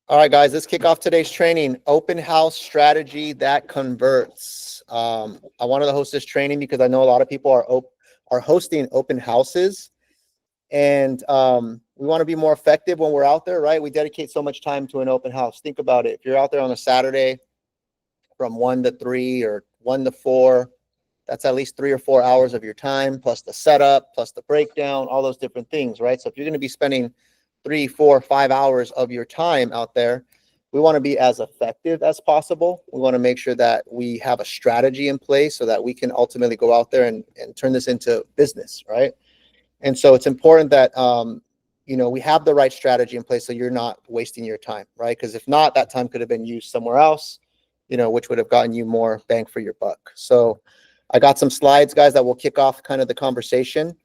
All right, guys, let's kick off today's training. Open house strategy that converts. I wanted to host this training because I know a lot of people are hosting open houses, and we want to be more effective when we're out there, right? We dedicate so much time to an open house. Think about it. If you're out there on a Saturday from 1 to 3 or 1 to 4, that's at least 3 or 4 hours of your time, plus the setup, plus the breakdown, all those different things, right? So if you're going to be spending 3, 4, 5 hours of your time out there, we want to be as effective as possible. We want to make sure that we have a strategy in place so that we can ultimately go out there and turn this into business, right? And so it's important that we have the right strategy in place so you're not wasting your time, right? Because if not, that time could have been used somewhere else, which would have gotten you more bang for your buck. So I got some slides, guys, that will kick off kind of the conversation.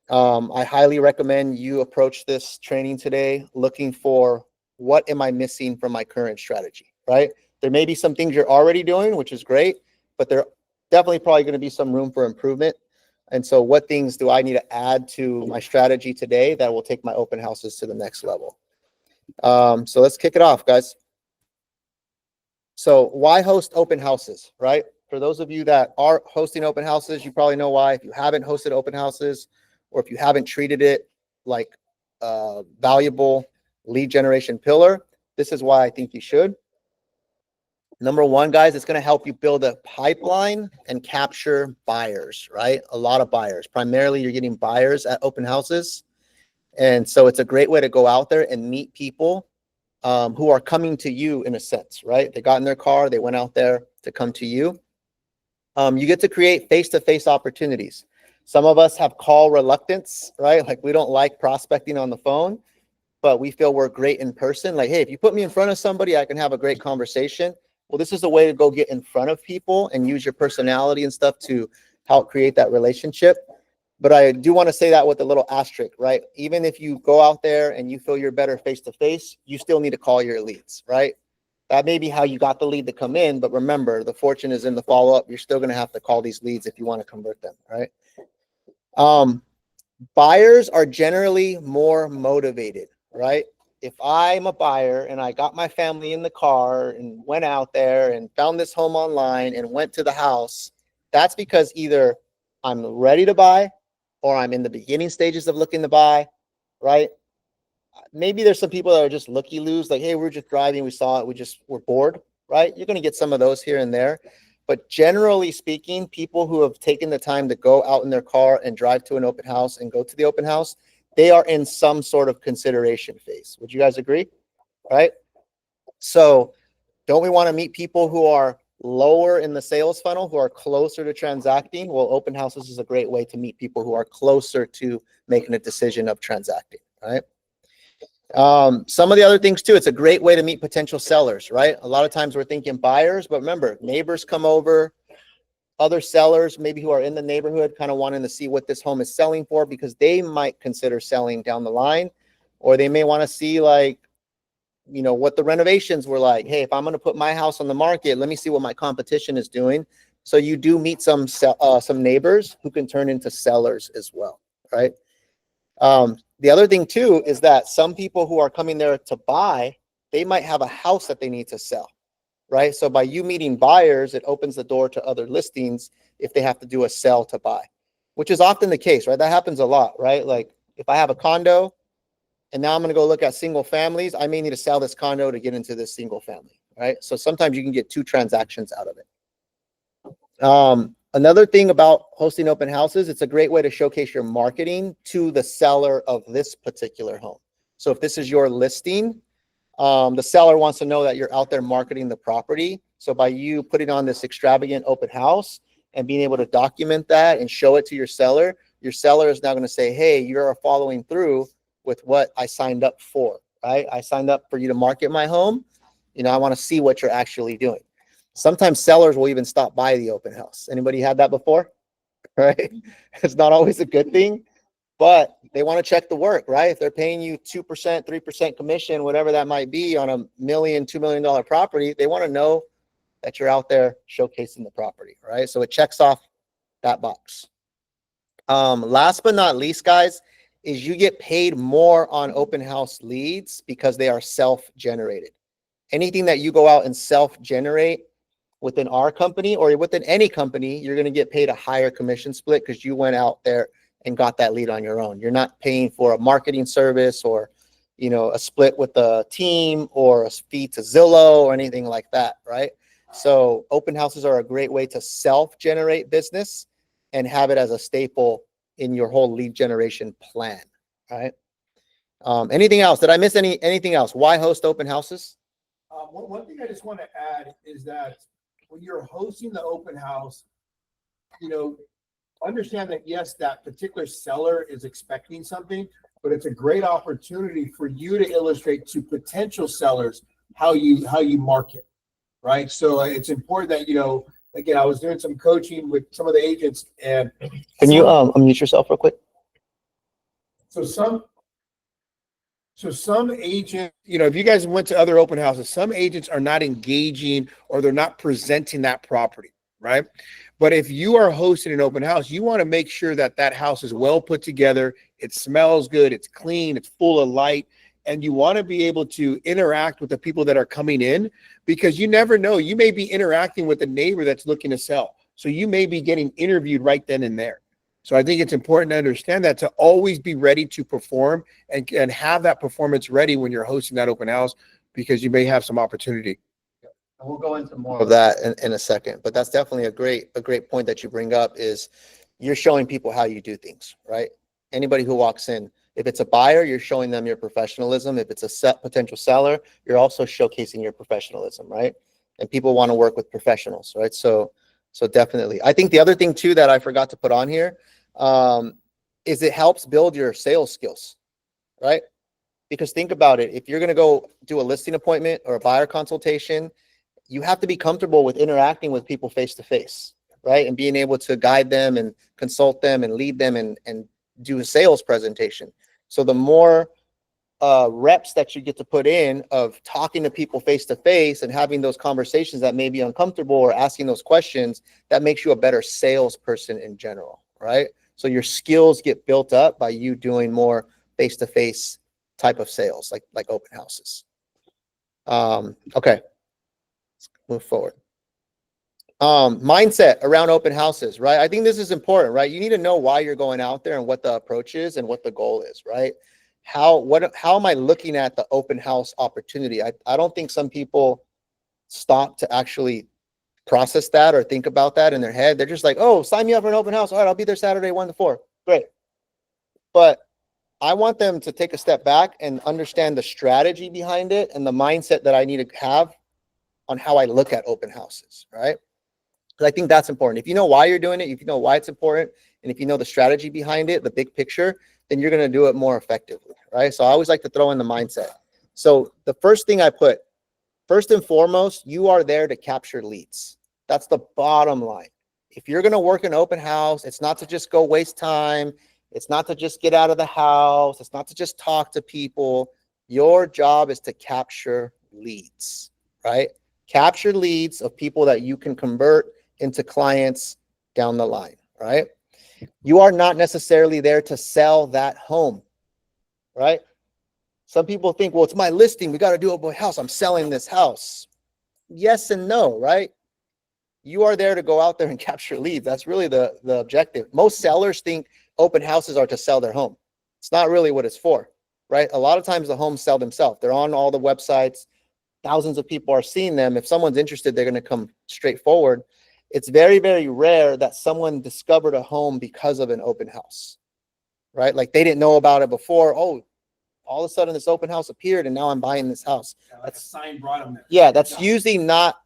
I highly recommend you approach this training today looking for what am I missing from my current strategy, right? There may be some things you're already doing, which is great, but there definitely probably going to be some room for improvement. And so what things do I need to add to my strategy today that will take my open houses to the next level? So let's kick it off, guys. So why host open houses, right? For those of you that are hosting open houses, you probably know why. If you haven't hosted open houses, or if you haven't treated it like a valuable lead generation pillar, this is why I think you should. Number one, guys, it's going to help you build a pipeline and capture buyers, right? A lot of buyers. Primarily, you're getting buyers at open houses. And so it's a great way to go out there and meet people who are coming to you in a sense, right? They got in their car, they went out there to come to you. You get to create face-to-face opportunities. Some of us have call reluctance, right? Like we don't like prospecting on the phone, but we feel we're great in person. Like, hey, if you put me in front of somebody, I can have a great conversation. Well, this is a way to go get in front of people and use your personality and stuff to help create that relationship. But I do want to say that with a little asterisk, right? Even if you go out there and you feel you're better face-to-face, you still need to call your leads, right? That may be how you got the lead to come in, but remember, the fortune is in the follow-up. You're still going to have to call these leads if you want to convert them, right? Buyers are generally more motivated, right? If I'm a buyer and I got my family in the car and went out there and found this home online and went to the house, that's because either I'm ready to buy or I'm in the beginning stages of looking to buy, right? Maybe there's some people that are just looky-loos, like, hey, we're just driving, we saw it, we're bored, right? You're going to get some of those here and there. But generally speaking, people who have taken the time to go out in their car and drive to an open house and go to the open house, they are in some sort of consideration phase. Would you guys agree? Right? So don't we want to meet people who are lower in the sales funnel, who are closer to transacting? Well, open houses is a great way to meet people who are closer to making a decision of transacting, right? Some of the other things too, it's a great way to meet potential sellers, right? A lot of times we're thinking buyers, but remember, neighbors come over, other sellers maybe who are in the neighborhood kind of wanting to see what this home is selling for because they might consider selling down the line, or they may want to see like, what the renovations were like. Hey, if I'm going to put my house on the market, let me see what my competition is doing. So you do meet some neighbors who can turn into sellers as well, right? The other thing too is that some people who are coming there to buy, they might have a house that they need to sell, right? So by you meeting buyers, it opens the door to other listings if they have to do a sell to buy, which is often the case, right? That happens a lot, right? Like if I have a condo and now I'm going to go look at single families, I may need to sell this condo to get into this single family, right? So sometimes you can get 2 transactions out of it. Another thing about hosting open houses, it's a great way to showcase your marketing to the seller of this particular home. So if this is your listing, the seller wants to know that you're out there marketing the property. So by you putting on this extravagant open house and being able to document that and show it to your seller is now going to say, hey, you're following through with what I signed up for, right? I signed up for you to market my home. I want to see what you're actually doing. Sometimes sellers will even stop by the open house. Anybody had that before? Right? It's not always a good thing, but they want to check the work, right? If they're paying you 2%, 3% commission, whatever that might be on $1 million, $2 million property, they want to know that you're out there showcasing the property, right? So it checks off that box. Last but not least, guys, is you get paid more on open house leads because they are self-generated. Anything that you go out and self-generate within our company or within any company, you're going to get paid a higher commission split because you went out there and got that lead on your own. You're not paying for a marketing service or, you know, a split with the team or a fee to Zillow or anything like that, right? So open houses are a great way to self-generate business and have it as a staple in your whole lead generation plan, right? Anything else? Did I miss anything else? Why host open houses? One thing I just want to add is that when you're hosting the open house, you know, understand that yes, that particular seller is expecting something, but it's a great opportunity for you to illustrate to potential sellers how you market, right? So it's important that, you know, again, I was doing some coaching with some of the agents, and can you unmute yourself real quick? So some agents, you know, if you guys went to other open houses, some agents are not engaging or they're not presenting that property, right? But if you are hosting an open house, you want to make sure that that house is well put together. It smells good. It's clean. It's full of light. And you want to be able to interact with the people that are coming in, because you never know. You may be interacting with a neighbor that's looking to sell. So you may be getting interviewed right then and there. So I think it's important to understand that, to always be ready to perform and have that performance ready when you're hosting that open house, because you may have some opportunity. And we'll go into more of that in a second, but that's definitely a great point that you bring up, is you're showing people how you do things, right? Anybody who walks in, if it's a buyer, you're showing them your professionalism. If it's a potential seller, you're also showcasing your professionalism, right? And people want to work with professionals, right? So definitely. I think the other thing too that I forgot to put on here is it helps build your sales skills, right? Because think about it. If you're going to go do a listing appointment or a buyer consultation, you have to be comfortable with interacting with people face to face, right? And being able to guide them and consult them and lead them and do a sales presentation. So the more reps that you get to put in of talking to people face to face and having those conversations that may be uncomfortable or asking those questions, that makes you a better salesperson in general, right? So your skills get built up by you doing more face to face type of sales, like open houses. Okay, move forward. Mindset around open houses, right? I think this is important, right? You need to know why you're going out there and what the approach is and what the goal is, right? How am I looking at the open house opportunity? I don't think some people stop to actually process that or think about that in their head. They're just like, oh, sign me up for an open house. All right, I'll be there Saturday 1 to 4. Great. But I want them to take a step back and understand the strategy behind it and the mindset that I need to have on how I look at open houses, right? Because I think that's important. If you know why you're doing it, if you know why it's important, and if you know the strategy behind it, the big picture, then you're going to do it more effectively, right? So I always like to throw in the mindset. So the first thing I put, first and foremost, you are there to capture leads. That's the bottom line. If you're going to work an open house, it's not to just go waste time. It's not to just get out of the house. It's not to just talk to people. Your job is to capture leads, right? Capture leads of people that you can convert into clients down the line, right? You are not necessarily there to sell that home, right? Some people think, well, it's my listing. We got to do open house. I'm selling this house. Yes and no, right? You are there to go out there and capture leads. That's really the objective. Most sellers think open houses are to sell their home. It's not really what it's for, right? A lot of times the homes sell themselves. They're on all the websites. Thousands of people are seeing them. If someone's interested, they're going to come straight forward. It's very, very rare that someone discovered a home because of an open house, right? Like they didn't know about it before. Oh, all of a sudden this open house appeared and now I'm buying this house. Yeah, like a sign brought them there. Yeah, that's usually not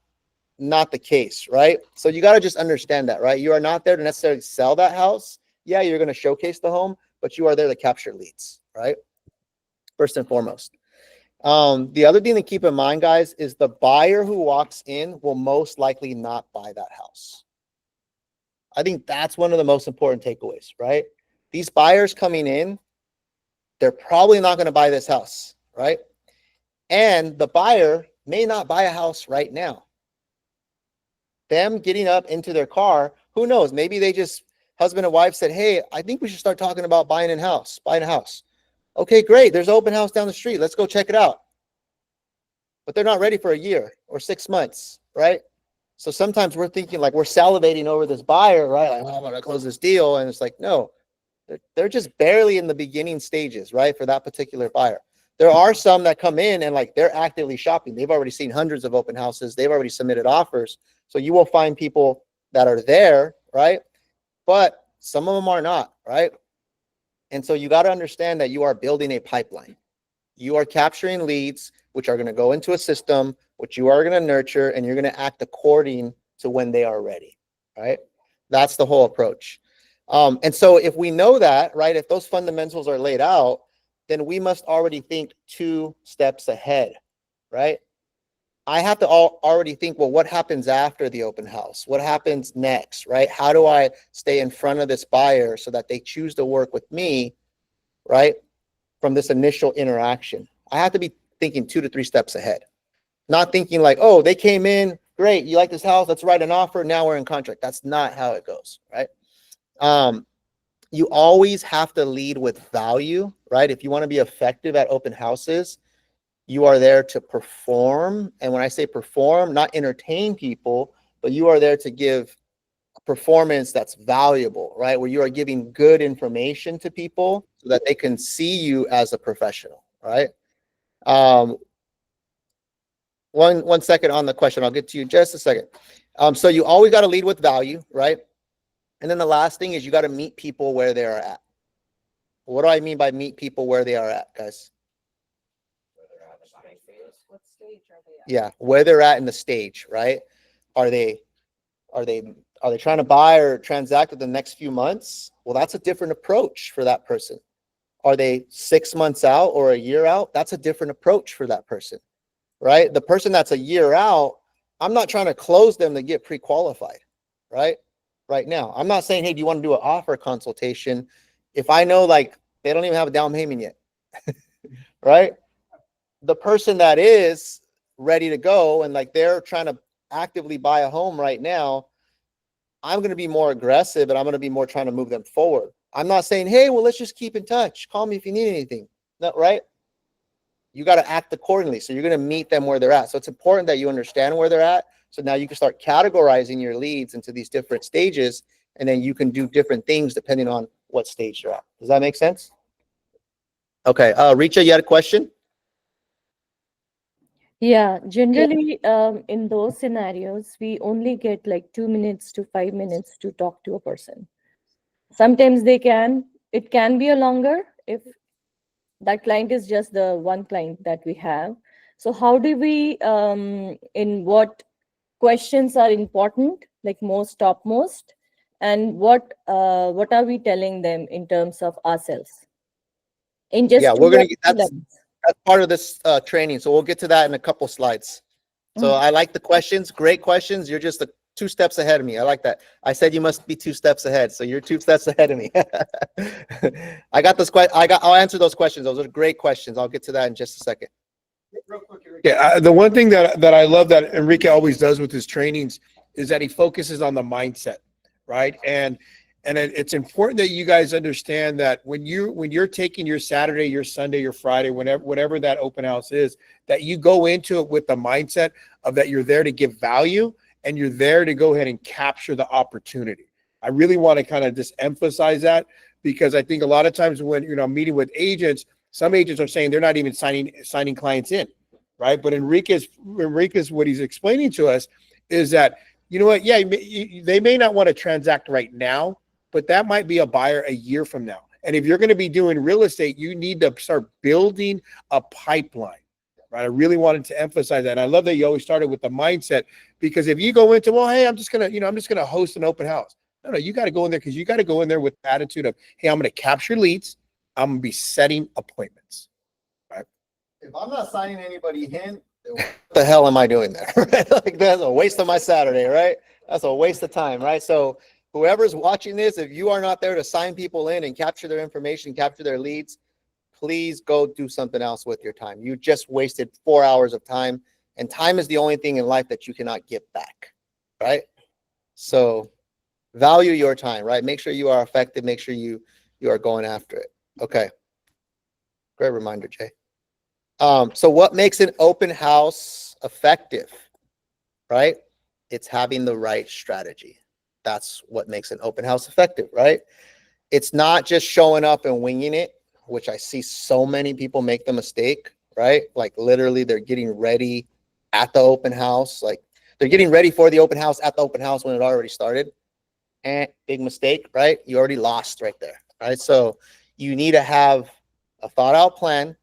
the case, right? So you got to just understand that, right? You are not there to necessarily sell that house. Yeah, you're going to showcase the home, but you are there to capture leads, right? First and foremost. The other thing to keep in mind, guys, is the buyer who walks in will most likely not buy that house. I think that's one of the most important takeaways, right? These buyers coming in, they're probably not going to buy this house, right? And the buyer may not buy a house right now. Them getting up into their car, who knows? Maybe they just, husband and wife said, hey, I think we should start talking about buying a house. Okay, great. There's an open house down the street. Let's go check it out. but they're not ready for a year or 6 months, right? So sometimes we're thinking like we're salivating over this buyer, right? Like, oh, I'm gonna close this deal. And it's like, no, they're just barely in the beginning stages, right? For that particular buyer. There are some that come in and like they're actively shopping. They've already seen hundreds of open houses. They've already submitted offers. So you will find people that are there, right? But some of them are not, right? And so you got to understand that you are building a pipeline. You are capturing leads, which are going to go into a system, which you are going to nurture, and you're going to act according to when they are ready, right? That's the whole approach. And so if we know that, right, if those fundamentals are laid out, then we must already think 2 steps ahead, right? I have to already think, well, what happens after the open house? What happens next, right? How do I stay in front of this buyer so that they choose to work with me, right? From this initial interaction. I have to be thinking 2 to 3 steps ahead, not thinking like, oh, they came in, great, you like this house, let's write an offer, now we're in contract. That's not how it goes, right? You always have to lead with value, right? If you want to be effective at open houses, you are there to perform. And when I say perform, not entertain people, but you are there to give performance that's valuable, right? Where you are giving good information to people so that they can see you as a professional, right? One second on the question. I'll get to you in just a second. So you always got to lead with value, right? And then the last thing is you got to meet people where they are at. What do I mean by meet people where they are at, guys? What stage are they at? Yeah, where they're at in the stage, right? Are they trying to buy or transact within the next few months? Well, that's a different approach for that person. Are they 6 months out or a year out? That's a different approach for that person, right? The person that's a year out, I'm not trying to close them to get pre-qualified, right? Right now, I'm not saying, hey, do you want to do an offer consultation? If I know like they don't even have a down payment yet, right? The person that is ready to go and like they're trying to actively buy a home right now, I'm going to be more aggressive and I'm going to be more trying to move them forward. I'm not saying, hey, well, let's just keep in touch. Call me if you need anything. No, right? You got to act accordingly. So you're going to meet them where they're at. So it's important that you understand where they're at. So now you can start categorizing your leads into these different stages, and then you can do different things depending on what stage you're at. Does that make sense? Okay. Richa, you had a question? Yeah, generally, in those scenarios, we only get like 2 minutes to 5 minutes to talk to a person. Sometimes it can be a longer if that client is just the one client that we have. So how do we, in what questions are important, like most topmost, and what are we telling them in terms of ourselves? In Yeah, just we're two or going to get three that's lines. part of this training. So we'll get to that in a couple slides. So Mm. I like the questions, great questions. You're just 2 steps ahead of me. I like that. I said you must be 2 steps ahead. So you're 2 steps ahead of me. I got this I'll answer those questions. Those are great questions. I'll get to that in just a second. Yeah, the one thing that I love that Enrique always does with his trainings is that he focuses on the mindset, right? And it's important that you guys understand that when you're taking your Saturday, your Sunday, your Friday, whatever that open house is, that you go into it with the mindset of that you're there to give value and you're there to go ahead and capture the opportunity. I really want to kind of just emphasize that because I think a lot of times when I'm meeting with agents, some agents are saying they're not even signing clients in, right? But Enrique's what he's explaining to us is that you know what? Yeah, they may not want to transact right now, but that might be a buyer a year from now. And if you're going to be doing real estate, you need to start building a pipeline, right? I really wanted to emphasize that. And I love that you always started with the mindset because if you go into, well, hey, I'm just going to host an open house. No, you got to go in there because you got to go in there with the attitude of, hey, I'm going to capture leads. I'm going to be setting appointments. Right? If I'm not signing anybody in, what the hell am I doing there? Right? Like that's a waste of my Saturday, right? That's a waste of time, right? So whoever's watching this, if you are not there to sign people in and capture their information, capture their leads, please go do something else with your time. You just wasted 4 hours of time, and time is the only thing in life that you cannot get back, right? So value your time, right? Make sure you are effective. Make sure you are going after it. Okay. Great reminder, Jay. So what makes an open house effective, right? It's having the right strategy. That's what makes an open house effective, right? It's not just showing up and winging it, which I see so many people make the mistake, right? Like literally they're getting ready at the open house. Like they're getting ready for the open house at the open house when it already started. And big mistake, right? You already lost right there, right? So you need to have a thought out plan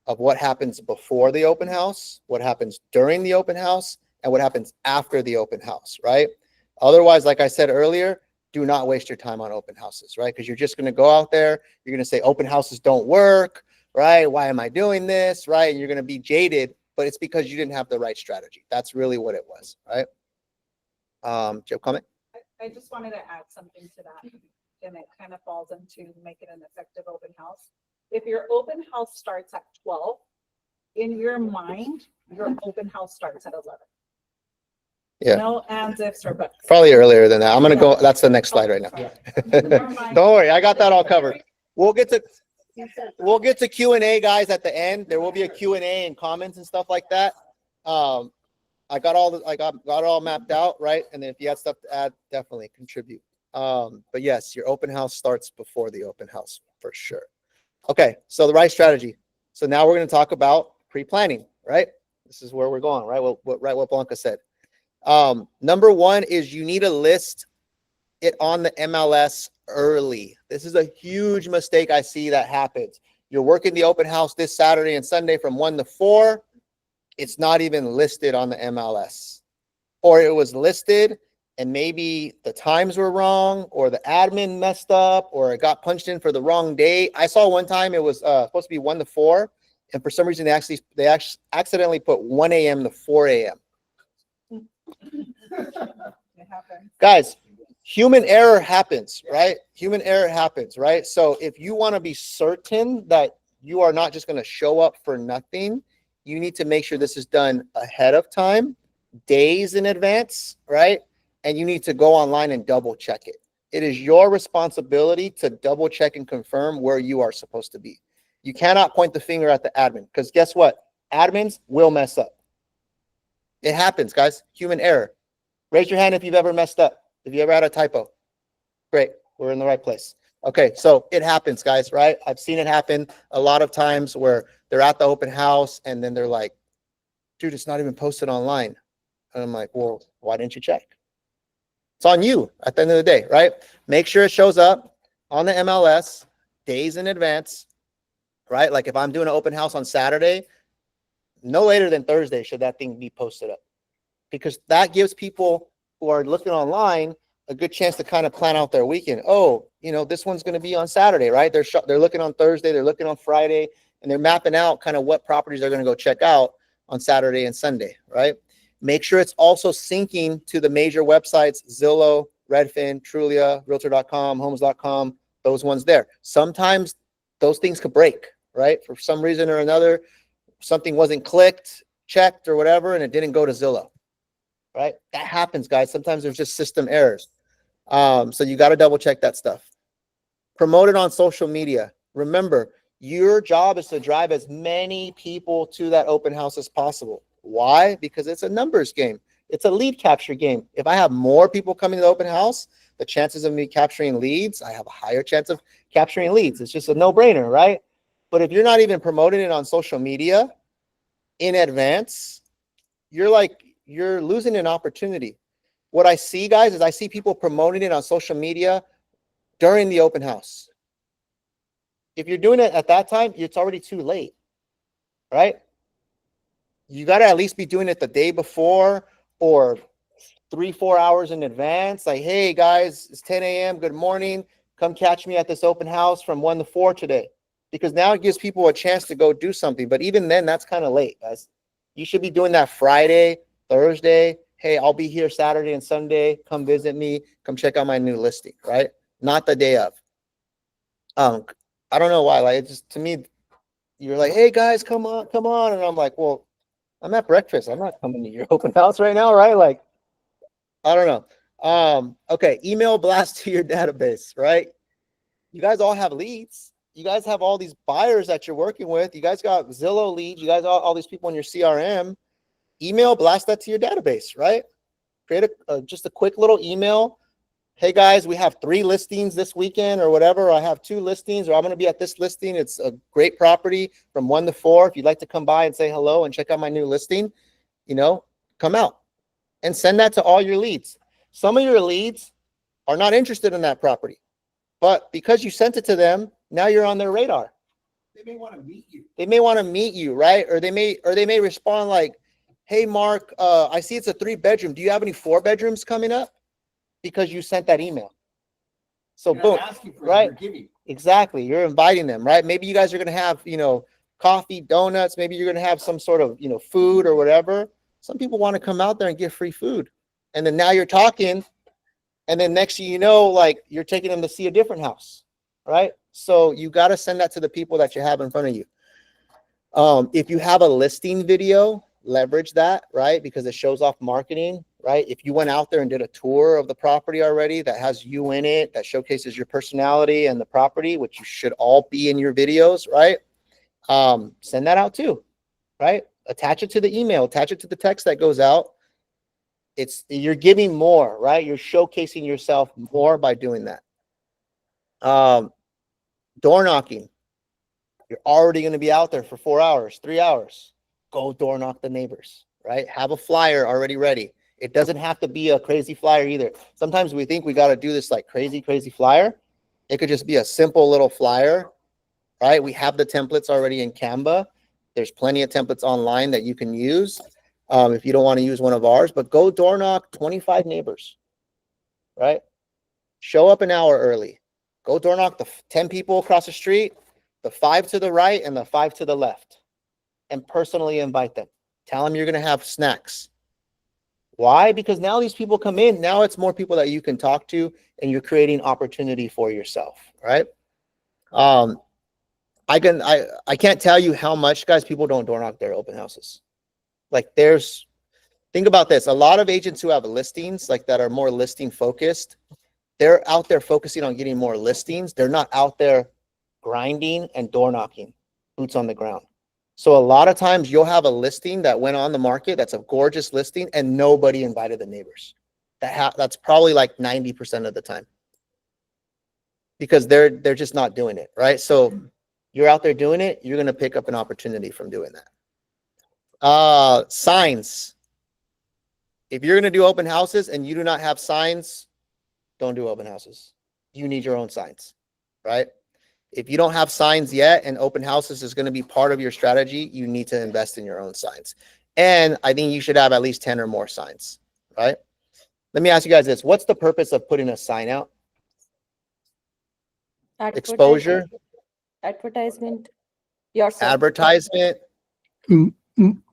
of what happens before the open house, what happens during the open house, and what happens after the open house, right? Otherwise, like I said earlier, do not waste your time on open houses, right? Because you're just going to go out there, you're going to say open houses don't work, right? Why am I doing this, right? And you're going to be jaded, but it's because you didn't have the right strategy. That's really what it was, right? Do you have a comment? I just wanted to add something to that, and it kind of falls into making an effective open house. If your open house starts at 12, in your mind, your open house starts at 11. Yeah. No ands, ifs, or buts. Probably earlier than that. I'm going to go. That's the next slide right now. Never mind. Don't worry. I got that all covered. We'll get to Q&A, guys, at the end. There will be a Q&A and comments and stuff like that. I got it all mapped out, right? And then if you have stuff to add, definitely contribute. But yes, your open house starts before the open house for sure. Okay, so the right strategy. So now we're going to talk about pre-planning, right? This is where we're going, right? What Blanca said. Number one is you need to list it on the MLS early. This is a huge mistake I see that happens. You're working the open house this Saturday and Sunday from 1 to 4. It's not even listed on the MLS, or it was listed and maybe the times were wrong, or the admin messed up, or it got punched in for the wrong day. I saw one time it was supposed to be 1 to 4, and for some reason they actually accidentally put 1 a.m. to 4 a.m. It happens. Guys, human error happens, right? Human error happens, right? So if you want to be certain that you are not just going to show up for nothing, you need to make sure this is done ahead of time, days in advance, right? And you need to go online and double check it. It is your responsibility to double check and confirm where you are supposed to be. You cannot point the finger at the admin, because guess what? Admins will mess up. It happens, guys. Human error. Raise your hand if you've ever messed up. If you ever had a typo. Great. We're in the right place. Okay, so it happens, guys, right? I've seen it happen a lot of times where they're at the open house and then they're like, dude, it's not even posted online. And I'm like, well, why didn't you check? It's on you at the end of the day, right? Make sure it shows up on the MLS days in advance, right? Like if I'm doing an open house on Saturday, no later than Thursday should that thing be posted up, because that gives people who are looking online a good chance to kind of plan out their weekend. Oh, this one's going to be on Saturday, right? They're looking on Thursday, they're looking on Friday, and they're mapping out kind of what properties they're going to go check out on Saturday and Sunday, right? Make sure it's also syncing to the major websites, Zillow, Redfin, Trulia, Realtor.com, Homes.com, those ones there. Sometimes those things could break, right? For some reason or another, something wasn't clicked, checked, or whatever, and it didn't go to Zillow, right? That happens, guys. Sometimes there's just system errors. So you got to double check that stuff. Promote it on social media. Remember, your job is to drive as many people to that open house as possible. Why? Because it's a numbers game. It's a lead capture game. If I have more people coming to the open house, the chances of me capturing leads, I have a higher chance of capturing leads. It's just a no-brainer, right? But if you're not even promoting it on social media in advance, you're losing an opportunity. What I see, guys, is I see people promoting it on social media during the open house. If you're doing it at that time, it's already too late, right? You got to at least be doing it the day before or 3-4 hours in advance. Like, hey, guys, it's 10 a.m. Good morning. Come catch me at this open house from 1 to 4 today. Because now it gives people a chance to go do something. But even then, that's kind of late, guys. You should be doing that Friday, Thursday. Hey, I'll be here Saturday and Sunday. Come visit me. Come check out my new listing, right? Not the day of. I don't know why. Like, it just, to me, you're like, hey, guys, come on. And I'm like, well, I'm at breakfast. I'm not coming to your open house right now, right? Like, I don't know. Okay, email blast to your database, right? You guys all have leads. you guys have all these buyers that you're working with. You guys got Zillow leads. You guys got all these people in your CRM. Email, blast that to your database, right? Create just a quick little email. Hey guys, we have 3 listings this weekend or whatever. Or I have 2 listings, or I'm going to be at this listing. It's a great property from 1 to 4. If you'd like to come by and say hello and check out my new listing, come out and send that to all your leads. Some of your leads are not interested in that property, but because you sent it to them, now you're on their radar. They may want to meet you. They may want to meet you, right? Or they may respond like, hey, Mark, I see it's a 3-bedroom. Do you have any 4 bedrooms coming up? Because you sent that email. So boom, right? Exactly. You're inviting them, right? Maybe you guys are going to have, coffee, donuts. Maybe you're going to have some sort of, food or whatever. Some people want to come out there and get free food. And then now you're talking. And then next thing you know, like you're taking them to see a different house, right? So you got to send that to the people that you have in front of you. If you have a listing video, leverage that, right? Because it shows off marketing, right? If you went out there and did a tour of the property already that has you in it, that showcases your personality and the property, which you should all be in your videos, right? Send that out too, right? Attach it to the email, attach it to the text that goes out. You're giving more, right? You're showcasing yourself more by doing that. Door knocking. You're already going to be out there for 4 hours, 3 hours. Go door knock the neighbors, right? Have a flyer already ready. It doesn't have to be a crazy flyer either. Sometimes we think we got to do this like crazy flyer. It could just be a simple little flyer, right? We have the templates already in Canva. There's plenty of templates online that you can use if you don't want to use one of ours, but go door knock 25 neighbors, right? Show up an hour early. Go door knock the 10 people across the street, the 5 to the right and the 5 to the left, and personally invite them. Tell them you're going to have snacks. Why? Because now these people come in. Now it's more people that you can talk to, and you're creating opportunity for yourself, right? I can't tell you how much, guys, people don't door knock their open houses. Like think about this. A lot of agents who have listings, like that are more listing focused, they're out there focusing on getting more listings. They're not out there grinding and door knocking, boots on the ground. So a lot of times you'll have a listing that went on the market that's a gorgeous listing and nobody invited the neighbors. That's probably like 90% of the time, because they're just not doing it, right? So you're out there doing it, you're going to pick up an opportunity from doing that. Signs. If you're going to do open houses and you do not have signs, don't do open houses. You need your own signs, right? If you don't have signs yet and open houses is going to be part of your strategy, you need to invest in your own signs. And I think you should have at least 10 or more signs, right? Let me ask you guys this. What's the purpose of putting a sign out? Exposure, Advertisement, yourself. advertisement.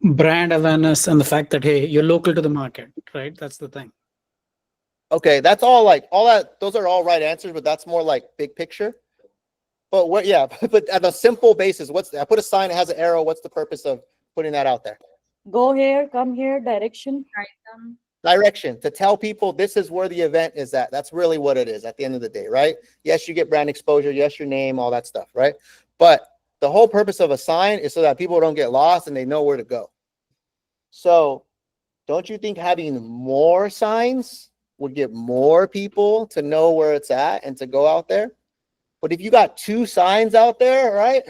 Brand awareness and the fact that, hey, you're local to the market, right? That's the thing. Okay, that's all that. Those are all right answers, but that's more like big picture. But what? Yeah, but at a simple basis, I put a sign that has an arrow. What's the purpose of putting that out there? Go here, come here, direction. Direction, to tell people this is where the event is at. That's really what it is at the end of the day, right? Yes, you get brand exposure. Yes, your name, all that stuff, right? But the whole purpose of a sign is so that people don't get lost and they know where to go. So don't you think having more signs would get more people to know where it's at and to go out there? But if you got 2 signs out there, right,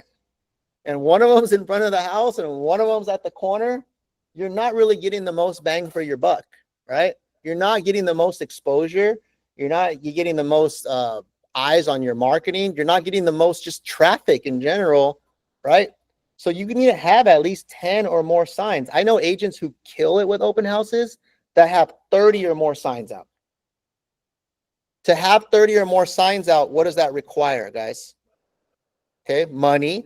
and one of them's in front of the house and one of them's at the corner, you're not really getting the most bang for your buck, right? You're not getting the most exposure. You're getting the most eyes on your marketing. You're not getting the most just traffic in general, right? So you need to have at least 10 or more signs. I know agents who kill it with open houses that have 30 or more signs out. To have 30 or more signs out, what does that require, guys? Okay, money,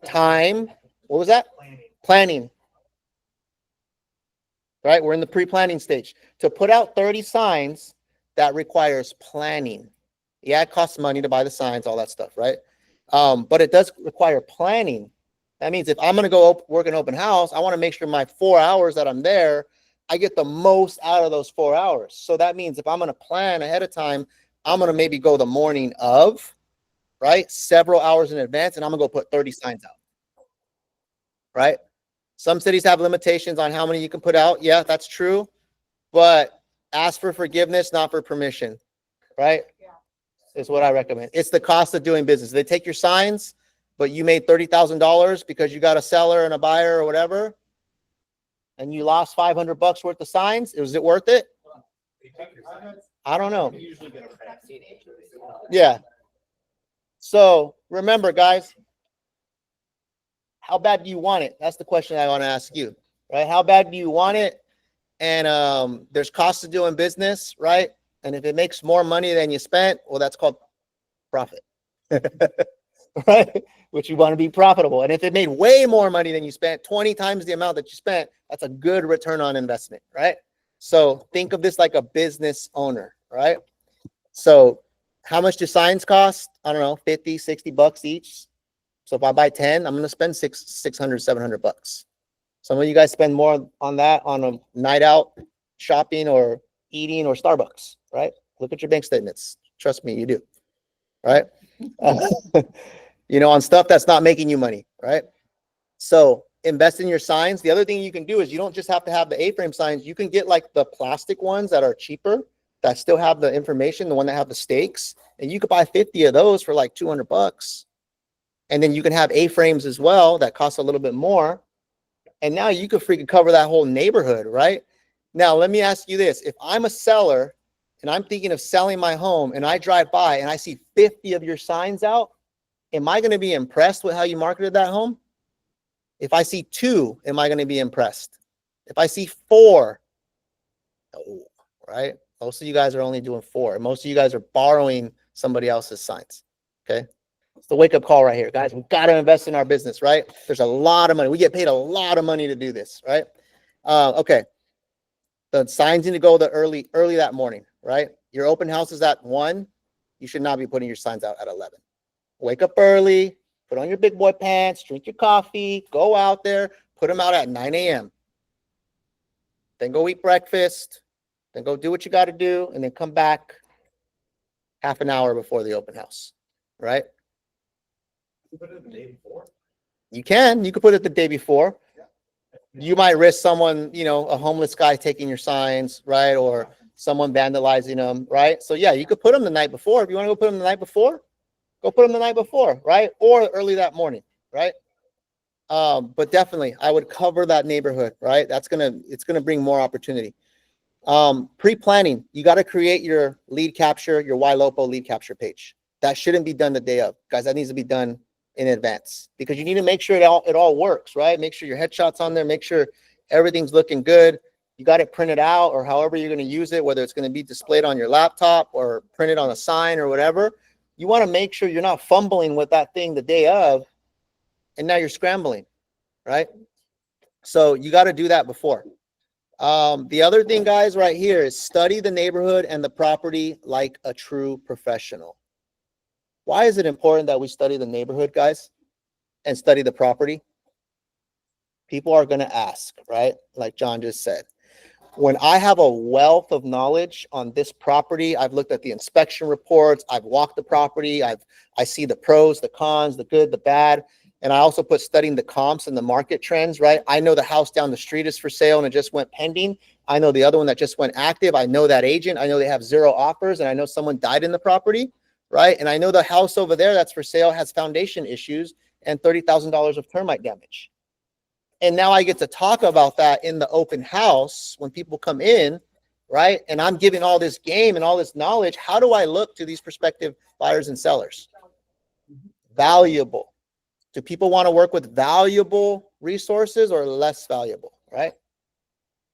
time. What was that? Planning. Right, we're in the pre-planning stage. To put out 30 signs, that requires planning. Yeah, it costs money to buy the signs, all that stuff, right? But it does require planning. That means if I'm going to go work an open house, I want to make sure my 4 hours that I'm there, I get the most out of those 4 hours. So that means if I'm going to plan ahead of time, I'm going to maybe go the morning of, right? Several hours in advance, and I'm gonna go put 30 signs out, right? Some cities have limitations on how many you can put out. Yeah, that's true. But ask for forgiveness, not for permission, right? Yeah. Is what I recommend. It's the cost of doing business. They take your signs, but you made $30,000 because you got a seller and a buyer or whatever, and you lost $500 worth of signs. Was it worth it? I don't know. Yeah. So remember, guys, how bad do you want it? That's the question I want to ask you, right? How bad do you want it? And there's costs of doing business, right? And if it makes more money than you spent, well, that's called profit, right? Which you want to be profitable. And if it made way more money than you spent, 20 times the amount that you spent, that's a good return on investment, right? So think of this like a business owner, right? So how much do signs cost? I don't know, 50, 60 bucks each. So if I buy 10, I'm going to spend 600, 700 bucks. Some of you guys spend more on that on a night out shopping or eating or Starbucks, right? Look at your bank statements. Trust me, you do, right? On stuff that's not making you money, right? So invest in your signs. The other thing you can do is you don't just have to have the A-frame signs. You can get like the plastic ones that are cheaper that still have the information, the one that have the stakes, and you could buy 50 of those for like 200 bucks. And then you can have A-frames as well that cost a little bit more. And now you could freaking cover that whole neighborhood, right? Now, let me ask you this. If I'm a seller and I'm thinking of selling my home and I drive by and I see 50 of your signs out, am I going to be impressed with how you marketed that home? If I see 2, am I going to be impressed? If I see 4, oh, right? Most of you guys are only doing 4. Most of you guys are borrowing somebody else's signs, okay? It's the wake-up call right here, guys. We've got to invest in our business, right? There's a lot of money. We get paid a lot of money to do this, right? Okay. The signs need to go early that morning, right? Your open house is at 1. You should not be putting your signs out at 11. Wake up early, put on your big boy pants, drink your coffee, go out there, put them out at 9 a.m. Then go eat breakfast, then go do what you got to do, and then come back half an hour before the open house, right? You put it the day before. You can put it the day before. You might risk someone, a homeless guy taking your signs, right? Or someone vandalizing them, right? So yeah, you could put them the night before. If you want to go put them the night before, go put them the night before, right? Or early that morning, right? But definitely I would cover that neighborhood, right? It's gonna bring more opportunity. Pre-planning, you got to create your lead capture, your YLOPO lead capture page. That shouldn't be done the day of, guys. That needs to be done in advance because you need to make sure it all works, right? Make sure your headshot's on there, make sure everything's looking good. You got it printed out or however you're going to use it, whether it's going to be displayed on your laptop or printed on a sign or whatever. You want to make sure you're not fumbling with that thing the day of and now you're scrambling, right? So you got to do that before. The other thing, guys, right here is study the neighborhood and the property like a true professional. Why is it important that we study the neighborhood, guys, and study the property? People are going to ask, right? Like John just said. When I have a wealth of knowledge on this property, I've looked at the inspection reports, I've walked the property, I see the pros, the cons, the good, the bad, and I also put studying the comps and the market trends, right? I know the house down the street is for sale and it just went pending. I know the other one that just went active. I know that agent. I know they have 0 offers, and I know someone died in the property. Right? And I know the house over there that's for sale has foundation issues and $30,000 of termite damage. And now I get to talk about that in the open house when people come in, right? And I'm giving all this game and all this knowledge. How do I look to these prospective buyers and sellers? Valuable. Do people want to work with valuable resources or less valuable, right?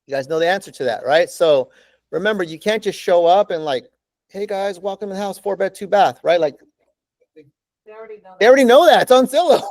You guys know the answer to that, right? So remember, you can't just show up and like, hey guys, welcome to the house, 4-bed, 2-bath, right? Like They already know. they already know that. It's on Zillow.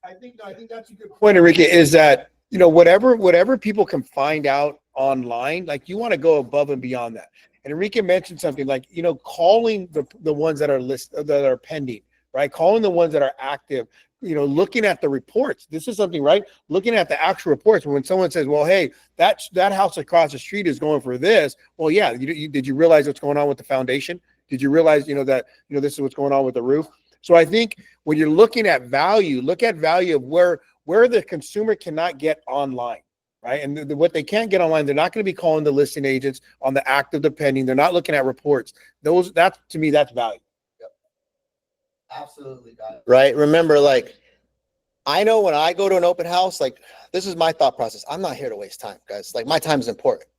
I think that's a good point, Enrique, is that, whatever people can find out online, like you want to go above and beyond that. And Enrique mentioned something like, calling the ones that are that are pending, right? Calling the ones that are active, looking at the reports. This is something, right? Looking at the actual reports. When someone says, well, hey, that house across the street is going for this. Well, yeah. Did you realize what's going on with the foundation? Did you realize, that, this is what's going on with the roof? So I think when you're looking at value, look at value of where the consumer cannot get online, right? And what they can't get online, they're not going to be calling the listing agents on the active depending. They're not looking at reports. To me, that's value. Absolutely, guys. Right. Remember, like, I know when I go to an open house, like, this is my thought process. I'm not here to waste time, guys. Like, my time is important,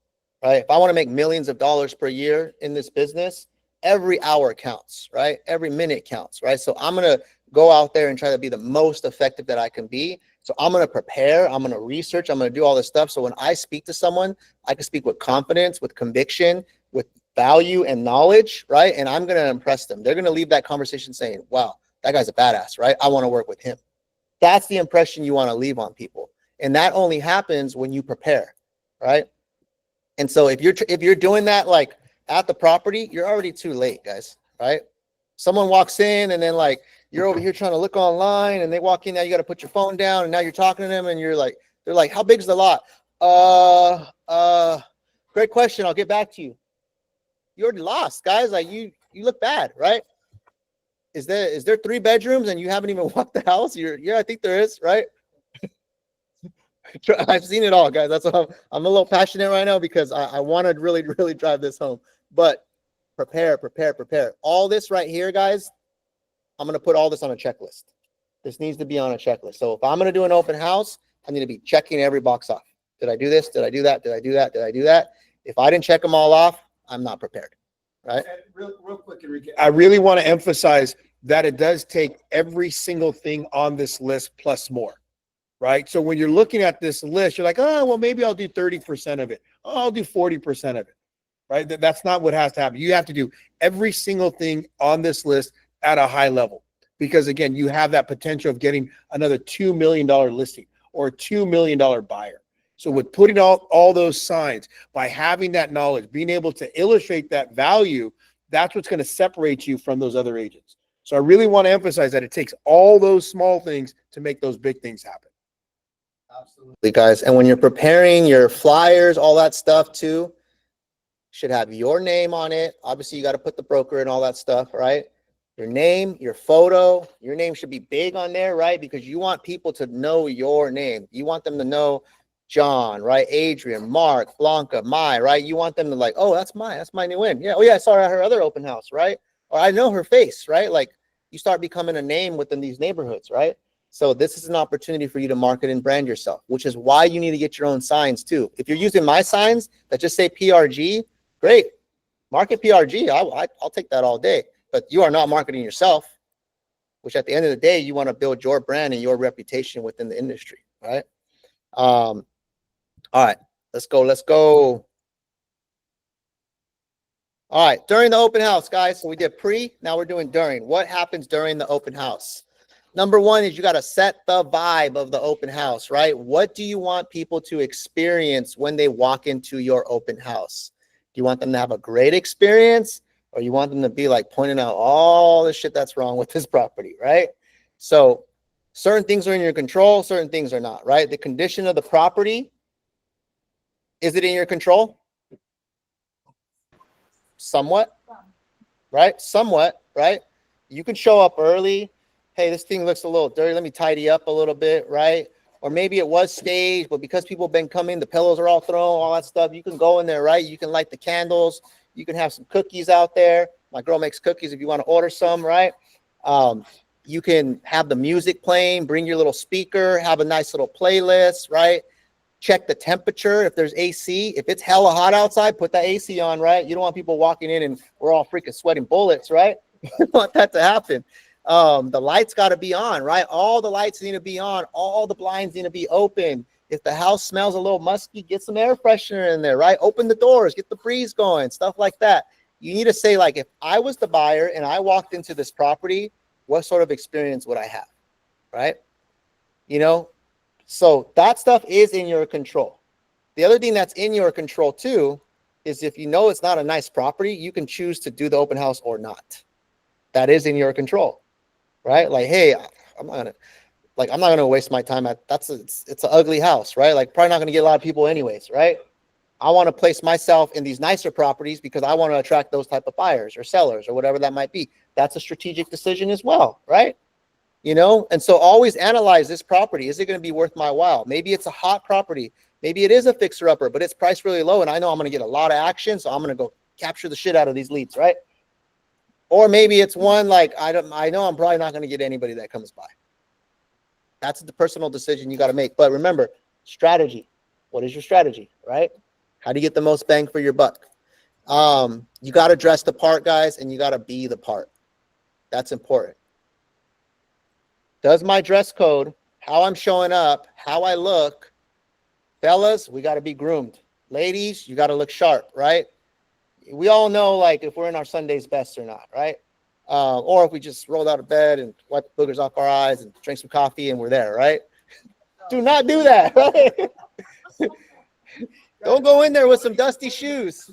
right? If I want to make millions of dollars per year in this business, every hour counts, right? Every minute counts, right? So I'm going to go out there and try to be the most effective that I can be. So I'm going to prepare, I'm going to research, I'm going to do all this stuff. So when I speak to someone, I can speak with confidence, with conviction, with value and knowledge, right? And I'm going to impress them. They're going to leave that conversation saying, wow, that guy's a badass, right? I want to work with him. That's the impression you want to leave on people. And that only happens when you prepare, right? And so if you're doing that, like, at the property, you're already too late, guys, right? Someone walks in and then, like, you're over here trying to look online and they walk in, now you got to put your phone down and now you're talking to them and they're like, how big's the lot? Great question. I'll get back to you. You already lost, guys. Like, you look bad, right? Is there 3 bedrooms and you haven't even walked the house? Yeah, I think there is, right? I've seen it all, guys. That's why I'm a little passionate right now, because I want to really, really drive this home. But prepare. All this right here, guys, I'm going to put all this on a checklist. This needs to be on a checklist. So if I'm going to do an open house, I need to be checking every box off. Did I do this? Did I do that? Did I do that? Did I do that? If I didn't check them all off, I'm not prepared. Right? Real quick, Enrique, I really want to emphasize that it does take every single thing on this list plus more, right? So when you're looking at this list, you're like, oh, well, maybe I'll do 30% of it. Oh, I'll do 40% of it, right? That's not what has to happen. You have to do every single thing on this list at a high level, because again, you have that potential of getting another $2 million listing or a $2 million buyer. So with putting all those signs, by having that knowledge, being able to illustrate that value, that's what's going to separate you from those other agents. So I really want to emphasize that it takes all those small things to make those big things happen. Absolutely, guys. And when you're preparing your flyers, all that stuff too, should have your name on it. Obviously, you got to put the broker and all that stuff, right? Your name, your photo, your name should be big on there, right? Because you want people to know your name. You want them to know John, right? Adrian, Mark, Blanca, Mai, right? You want them to like, oh, that's my new in. Yeah. Oh yeah, I saw her at her other open house, right? Or I know her face, right? Like, you start becoming a name within these neighborhoods, right? So this is an opportunity for you to market and brand yourself, which is why you need to get your own signs too. If you're using my signs that just say PRG, great. Market PRG, I'll take that all day. But you are not marketing yourself, which at the end of the day, you want to build your brand and your reputation within the industry, right? All right, let's go. All right, during the open house, guys. So we did pre, now we're doing during. What happens during the open house? Number one is you got to set the vibe of the open house, right? What do you want people to experience when they walk into your open house? Do you want them to have a great experience, or you want them to be like pointing out all the shit that's wrong with this property, right? So certain things are in your control, certain things are not, right? The condition of the property, is it in your control? Somewhat, right? Somewhat, right? You can show up early. Hey, this thing looks a little dirty. Let me tidy up a little bit, right? Or maybe it was staged, but because people have been coming, the pillows are all thrown, all that stuff. You can go in there, right? You can light the candles. You can have some cookies out there. My girl makes cookies if you want to order some, right? You can have the music playing, bring your little speaker, have a nice little playlist, right? Check the temperature. If there's AC, if it's hella hot outside, put that AC on, right? You don't want people walking in and we're all freaking sweating bullets, right? You don't want that to happen. The lights got to be on, right? All the lights need to be on. All the blinds need to be open. If the house smells a little musky, get some air freshener in there, right? Open the doors, get the breeze going, stuff like that. You need to say, like, if I was the buyer and I walked into this property, what sort of experience would I have, right? You know, so that stuff is in your control. The other thing that's in your control too is if you know it's not a nice property, you can choose to do the open house or not. That is in your control, right? Like, hey, I'm not gonna waste my time at it's an ugly house, right? Like, probably not gonna get a lot of people anyways, right? I want to place myself in these nicer properties because I want to attract those type of buyers or sellers or whatever that might be. That's a strategic decision as well, right? You know, and so always analyze this property. Is it going to be worth my while? Maybe it's a hot property. Maybe it is a fixer upper, but it's priced really low. And I know I'm going to get a lot of action. So I'm going to go capture the shit out of these leads, right? Or maybe it's one like, I know I'm probably not going to get anybody that comes by. That's the personal decision you got to make. But remember, strategy. What is your strategy, right? How do you get the most bang for your buck? You got to dress the part, guys, and you got to be the part. That's important. Does my dress code, how I'm showing up, how I look, fellas, we got to be groomed. Ladies, you got to look sharp, right? We all know, like, if we're in our Sunday's best or not, right? Or if we just rolled out of bed and wiped the boogers off our eyes and drank some coffee and we're there, right? Do not do that, right? Don't go in there with some dusty shoes.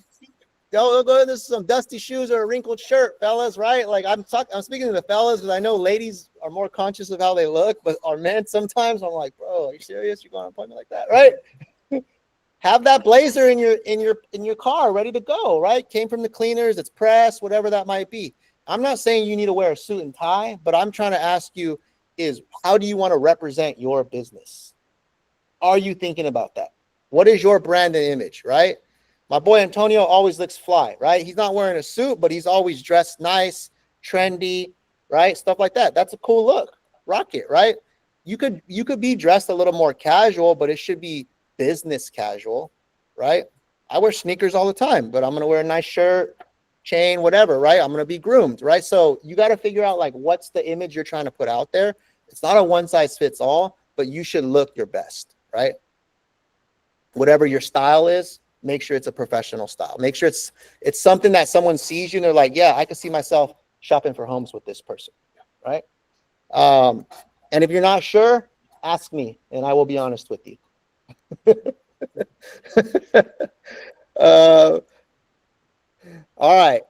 Don't go in there with some dusty shoes or a wrinkled shirt, fellas, right? Like I'm speaking to the fellas because I know ladies are more conscious of how they look, but our men sometimes I'm like, bro, are you serious? You're going on an appointment like that, right? Have that blazer in your car ready to go, right? Came from the cleaners, it's pressed, whatever that might be. I'm not saying you need to wear a suit and tie, but I'm trying to ask you is how do you want to represent your business? Are you thinking about that? What is your brand and image, right? My boy Antonio always looks fly, right? He's not wearing a suit, but he's always dressed nice, trendy, right? Stuff like that. That's a cool look. Rock it, right? You could be dressed a little more casual, but it should be business casual, right? I wear sneakers all the time, but I'm going to wear a nice shirt, chain, whatever, right? I'm going to be groomed, right? So you got to figure out like what's the image you're trying to put out there. It's not a one size fits all, but you should look your best, right? Whatever your style is, make sure it's a professional style. Make sure it's something that someone sees you and they're like, yeah, I can see myself shopping for homes with this person, right? And if you're not sure, ask me and I will be honest with you. All right.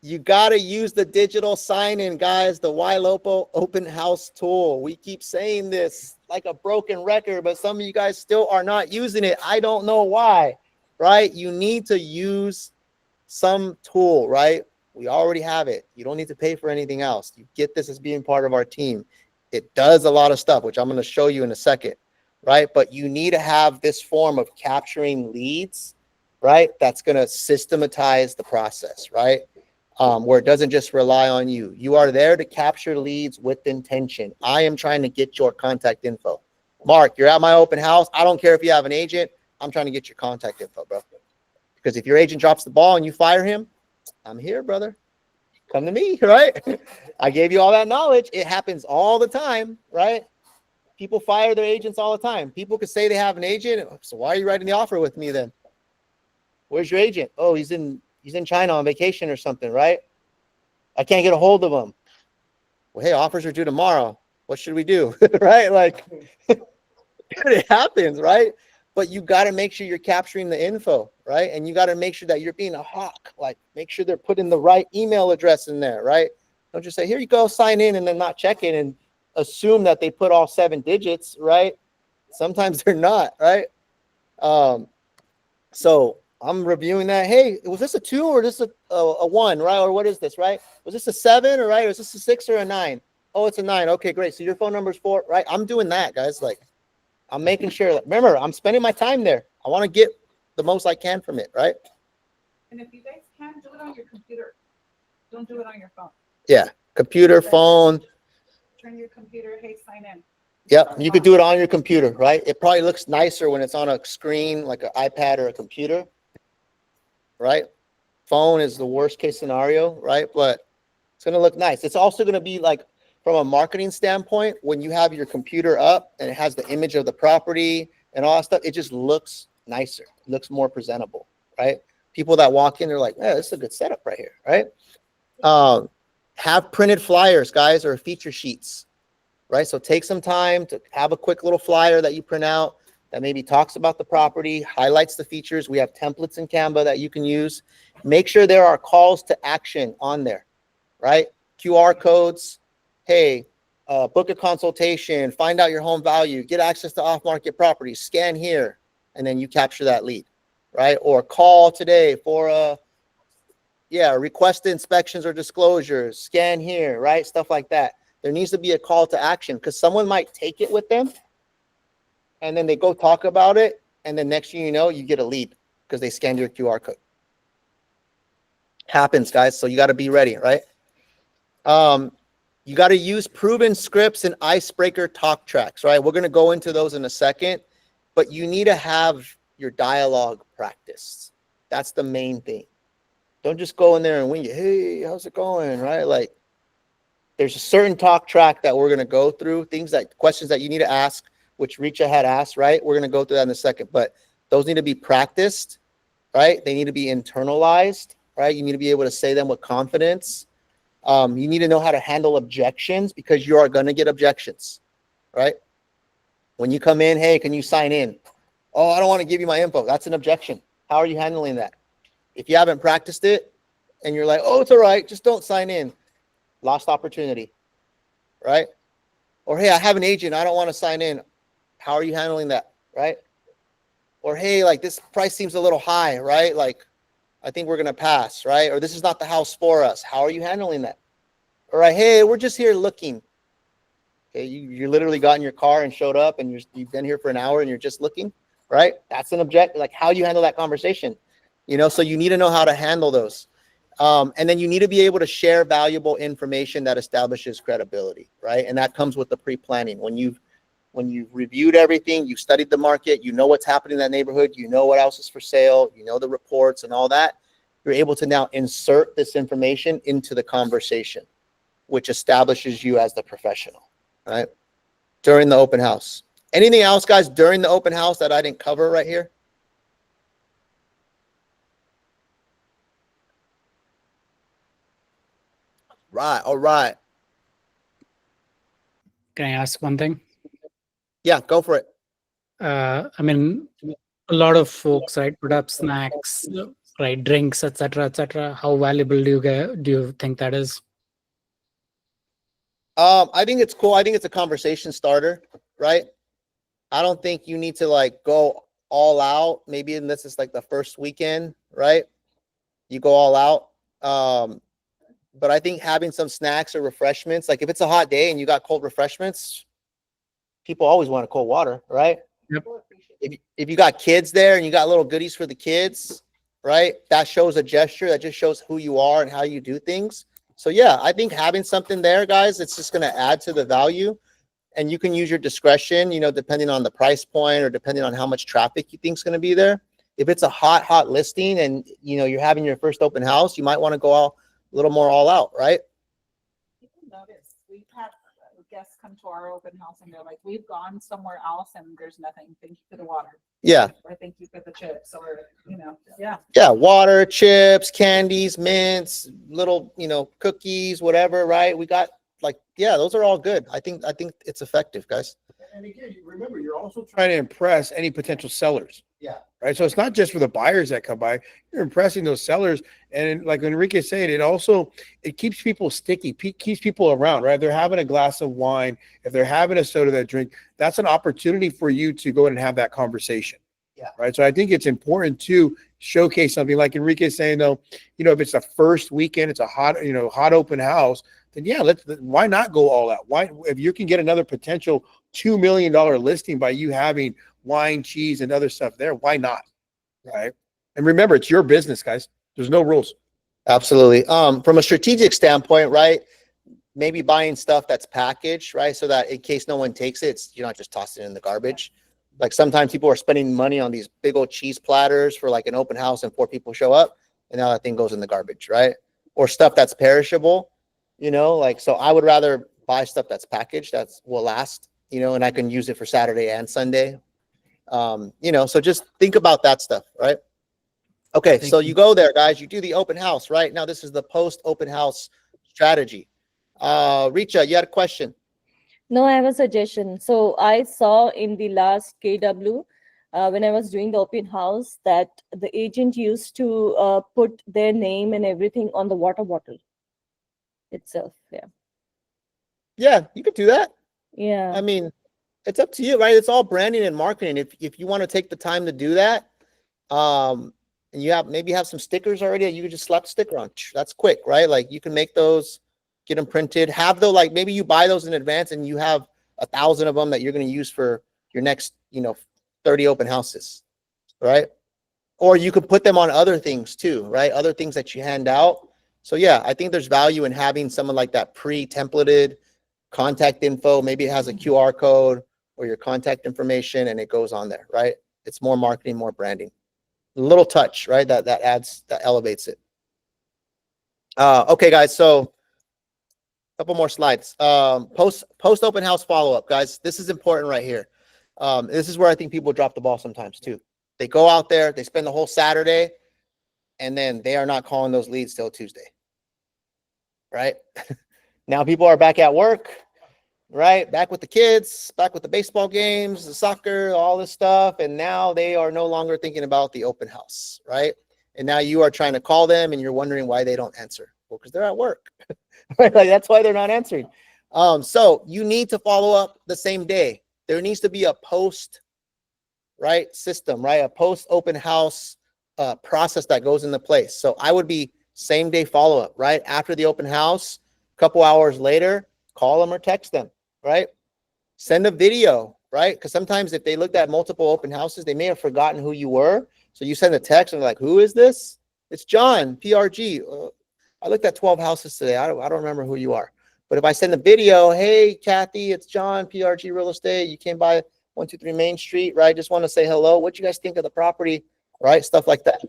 You got to use the digital sign-in, guys, the YLOPO open house tool. We keep saying this like a broken record, but some of you guys still are not using it. I don't know why, right? You need to use some tool, right? We already have it. You don't need to pay for anything else. You get this as being part of our team. It does a lot of stuff, which I'm going to show you in a second, right? But you need to have this form of capturing leads, right? That's going to systematize the process, right? Where it doesn't just rely on you. You are there to capture leads with intention. I am trying to get your contact info. Mark, you're at my open house. I don't care if you have an agent. I'm trying to get your contact info, bro. Because if your agent drops the ball and you fire him, I'm here, brother. Come to me, right? I gave you all that knowledge. It happens all the time, right? People fire their agents all the time. People could say they have an agent. So why are you writing the offer with me then? Where's your agent? Oh, he's in China on vacation or something, right? I can't get a hold of him. Well, hey, offers are due tomorrow. What should we do? Right? Like, it happens, right? But you got to make sure you're capturing the info, right? And you got to make sure that you're being a hawk. Like, make sure they're putting the right email address in there, right? Don't just say, here you go, sign in, and then not check in and assume that they put all 7 digits, right? Sometimes they're not, right? So I'm reviewing that. Hey, was this a 2 or this a 1, right? Or what is this, right? Was this a 7 or right? Was this a 6 or a 9? Oh, it's a 9. Okay, great. So your phone number is 4, right? I'm doing that, guys. Like, I'm making sure. Remember, I'm spending my time there. I want to get the most I can from it, right? And if you guys can, do it on your computer. Don't do it on your phone. Yeah, computer, phone. Turn your computer, hey, sign in. Yep, you could do it on your computer, right? It probably looks nicer when it's on a screen like an iPad or a computer, right? Phone is the worst case scenario, right? But it's going to look nice. It's also going to be like, from a marketing standpoint, when you have your computer up and it has the image of the property and all that stuff, it just looks nicer. It looks more presentable, right? People that walk in, they're like, yeah, this is a good setup right here, right? Have printed flyers, guys, or feature sheets, right? So take some time to have a quick little flyer that you print out that maybe talks about the property, highlights the features. We have templates in Canva that you can use. Make sure there are calls to action on there, right? QR codes. Hey, book a consultation, find out your home value, get access to off-market properties, scan here, and then you capture that lead, right? Or call today for request inspections or disclosures, scan here, right? Stuff like that. There needs to be a call to action because someone might take it with them and then they go talk about it. And then next thing you know, you get a lead because they scanned your QR code. Happens, guys. So you got to be ready, right? You got to use proven scripts and icebreaker talk tracks, right? We're going to go into those in a second, but you need to have your dialogue practiced. That's the main thing. Don't just go in there and wing it. Hey, how's it going? Right? Like there's a certain talk track that we're going to go through, questions that you need to ask, which Richa had asked, right? We're going to go through that in a second, but those need to be practiced, right? They need to be internalized, right? You need to be able to say them with confidence. You need to know how to handle objections because you are going to get objections, right? When you come in, hey, can you sign in? Oh, I don't want to give you my info. That's an objection. How are you handling that? If you haven't practiced it and you're like, oh, it's all right, just don't sign in. Lost opportunity, right? Or, hey, I have an agent. I don't want to sign in. How are you handling that, right? Or, hey, like this price seems a little high, right? Like, I think we're going to pass, right? Or this is not the house for us. How are you handling that? All right, hey, we're just here looking. Okay, you literally got in your car and showed up and you've been here for an hour and you're just looking, right? That's an object. Like, how do you handle that conversation? You know, so you need to know how to handle those. And then you need to be able to share valuable information that establishes credibility, right? And that comes with the pre-planning. When you've reviewed everything, you've studied the market, you know what's happening in that neighborhood, you know what else is for sale, you know the reports and all that, you're able to now insert this information into the conversation, which establishes you as the professional, right? During the open house. Anything else, guys, during the open house that I didn't cover right here? Right. All right. Can I ask one thing? Yeah, go for it. I mean, a lot of folks, right, put up snacks, right, drinks, etc., etc. How valuable do you think that is? I think it's cool. I think it's a conversation starter, right? I don't think you need to like go all out. Maybe this is like the first weekend, right? You go all out. But I think having some snacks or refreshments, like if it's a hot day and you got cold refreshments, people always want a cold water, right? Yep. If you got kids there and you got little goodies for the kids, right? That shows a gesture that just shows who you are and how you do things. So yeah, I think having something there, guys, it's just going to add to the value, and you can use your discretion, you know, depending on the price point or depending on how much traffic you think is going to be there. If it's a hot listing and, you know, you're having your first open house, you might want to go a little more all out, right? People notice we've had guests come to our open house and they're like, we've gone somewhere else and there's nothing. Thank you for the water. Yeah. Or thank you for the chips, or, you know, yeah. Yeah, water, chips, candies, mints, little, you know, cookies, whatever, right? We got like, yeah, those are all good. I think it's effective, guys. And again, remember, you're also trying to impress any potential sellers. Yeah. Right. So it's not just for the buyers that come by, you're impressing those sellers. And like Enrique said, it keeps people sticky, keeps people around, right? If they're having a glass of wine, if they're having a soda that drink, that's an opportunity for you to go and have that conversation. Yeah. Right. So I think it's important to showcase something like Enrique saying, though, you know, if it's the first weekend, it's a hot open house, then yeah, why not go all out? Why, if you can get another potential $2 million listing by you having wine, cheese, and other stuff there, why not? Right. And remember, it's your business, guys. There's no rules. Absolutely. From a strategic standpoint, right? Maybe buying stuff that's packaged, right? So that in case no one takes it, you're not just tossing it in the garbage. Like sometimes people are spending money on these big old cheese platters for like an open house and 4 people show up and now that thing goes in the garbage, right? Or stuff that's perishable, you know, like, so I would rather buy stuff that's packaged that will last, you know, and I can use it for Saturday and Sunday. You know, so just think about that stuff, right? Okay, so you go there, guys, you do the open house, right? Now this is the post open house strategy. Richa, you had a question. No, I have a suggestion. So I saw in the last KW, when I was doing the open house, that the agent used to put their name and everything on the water bottle itself. Yeah. Yeah, you could do that. Yeah. I mean, it's up to you, right? It's all branding and marketing. If you want to take the time to do that, and you maybe have some stickers already that you can just slap the sticker on. That's quick, right? Like you can make those, get them printed, have those, like maybe you buy those in advance and you have 1,000 of them that you're going to use for your next, 30 open houses, right? Or you could put them on other things too, right? Other things that you hand out. So yeah, I think there's value in having someone like that pre-templated contact info. Maybe it has a QR code or your contact information and it goes on there, right? It's more marketing, more branding. A little touch, right? That adds, that elevates it. Okay, guys. So a couple more slides. Post open house follow-up, guys. This is important right here. This is where I think people drop the ball sometimes too. They go out there, they spend the whole Saturday, and then they are not calling those leads till Tuesday, right? Now people are back at work, right? Back with the kids, back with the baseball games, the soccer, all this stuff. And now they are no longer thinking about the open house, right? And now you are trying to call them and you're wondering why they don't answer. Well, because they're at work, right? Like that's why they're not answering. So you need to follow up the same day. There needs to be a post, right, system, right? A post open house process that goes into place. So I would be same day follow up, right? After the open house, a couple hours later, call them or text them, right? Send a video, right? Because sometimes if they looked at multiple open houses, they may have forgotten who you were. So you send a text and they're like, who is this? It's John, PRG. I looked at 12 houses today. I don't remember who you are. But if I send a video, hey, Kathy, it's John, PRG Real Estate. You came by 123 Main Street, right? Just want to say hello. What you guys think of the property, right? Stuff like that.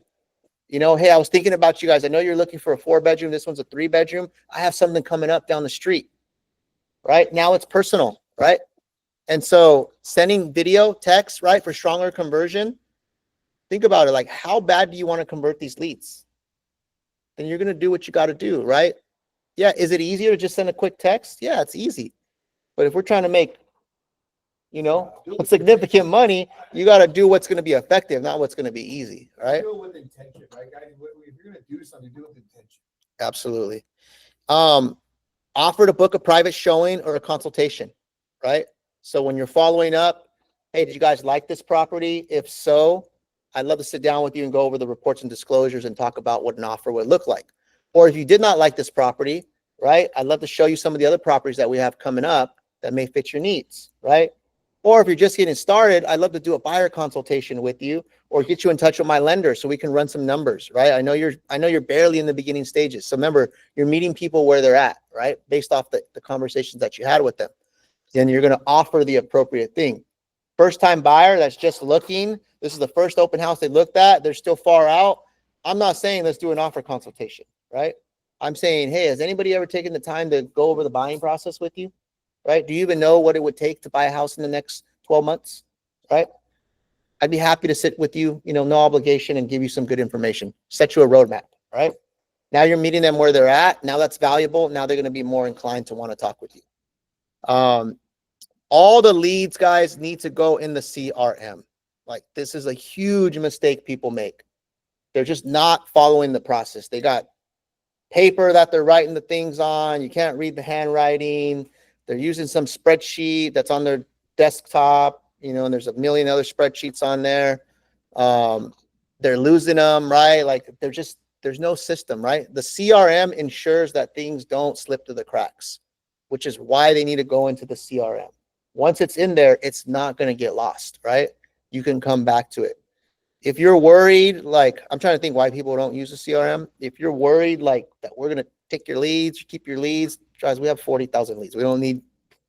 Hey, I was thinking about you guys. I know you're looking for a 4-bedroom. This one's a 3-bedroom. I have something coming up down the street, right? Now it's personal, right? And so sending video, text, right, for stronger conversion. Think about it. Like, how bad do you want to convert these leads? Then you're going to do what you got to do, right? Yeah. Is it easier to just send a quick text? Yeah, it's easy. But if we're trying to make, significant money, you got to do what's going to be effective, not what's going to be easy, right? Do it with intention, right, guys? If you're going to do something, do it with intention. Absolutely. Offer to book a private showing or a consultation, right? So when you're following up, hey, did you guys like this property? If so, I'd love to sit down with you and go over the reports and disclosures and talk about what an offer would look like. Or if you did not like this property, right, I'd love to show you some of the other properties that we have coming up that may fit your needs, right? Or if you're just getting started, I'd love to do a buyer consultation with you or get you in touch with my lender so we can run some numbers, right? I know you're barely in the beginning stages. So remember, you're meeting people where they're at, right? Based off the conversations that you had with them. Then you're going to offer the appropriate thing. First time buyer that's just looking, this is the first open house they looked at, they're still far out. I'm not saying let's do an offer consultation, right? I'm saying, hey, has anybody ever taken the time to go over the buying process with you? Right? Do you even know what it would take to buy a house in the next 12 months? Right? I'd be happy to sit with you, no obligation, and give you some good information, set you a roadmap, right? Now you're meeting them where they're at. Now that's valuable. Now they're going to be more inclined to want to talk with you. All the leads, guys, need to go in the CRM. Like, this is a huge mistake people make. They're just not following the process. They got paper that they're writing the things on. You can't read the handwriting. They're using some spreadsheet that's on their desktop, and there's a million other spreadsheets on there. They're losing them, right? Like, there's no system, right? The CRM ensures that things don't slip through the cracks, which is why they need to go into the CRM. Once it's in there, it's not going to get lost, right? You can come back to it. If you're worried, like, I'm trying to think why people don't use the CRM. If you're worried, like, that we're going to take your leads, keep your leads, guys, we have 40,000 leads. We don't need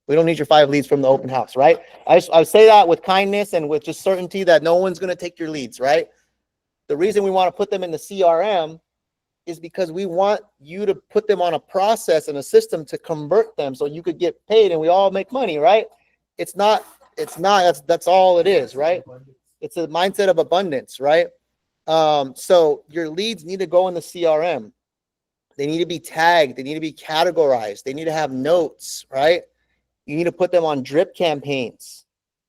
your 5 leads from the open house, right? I say that with kindness and with just certainty that no one's going to take your leads, right? The reason we want to put them in the CRM is because we want you to put them on a process and a system to convert them so you could get paid and we all make money, right? That's all it is, right? It's a mindset of abundance, right? So your leads need to go in the CRM. They need to be tagged. They need to be categorized. They need to have notes, right? You need to put them on drip campaigns,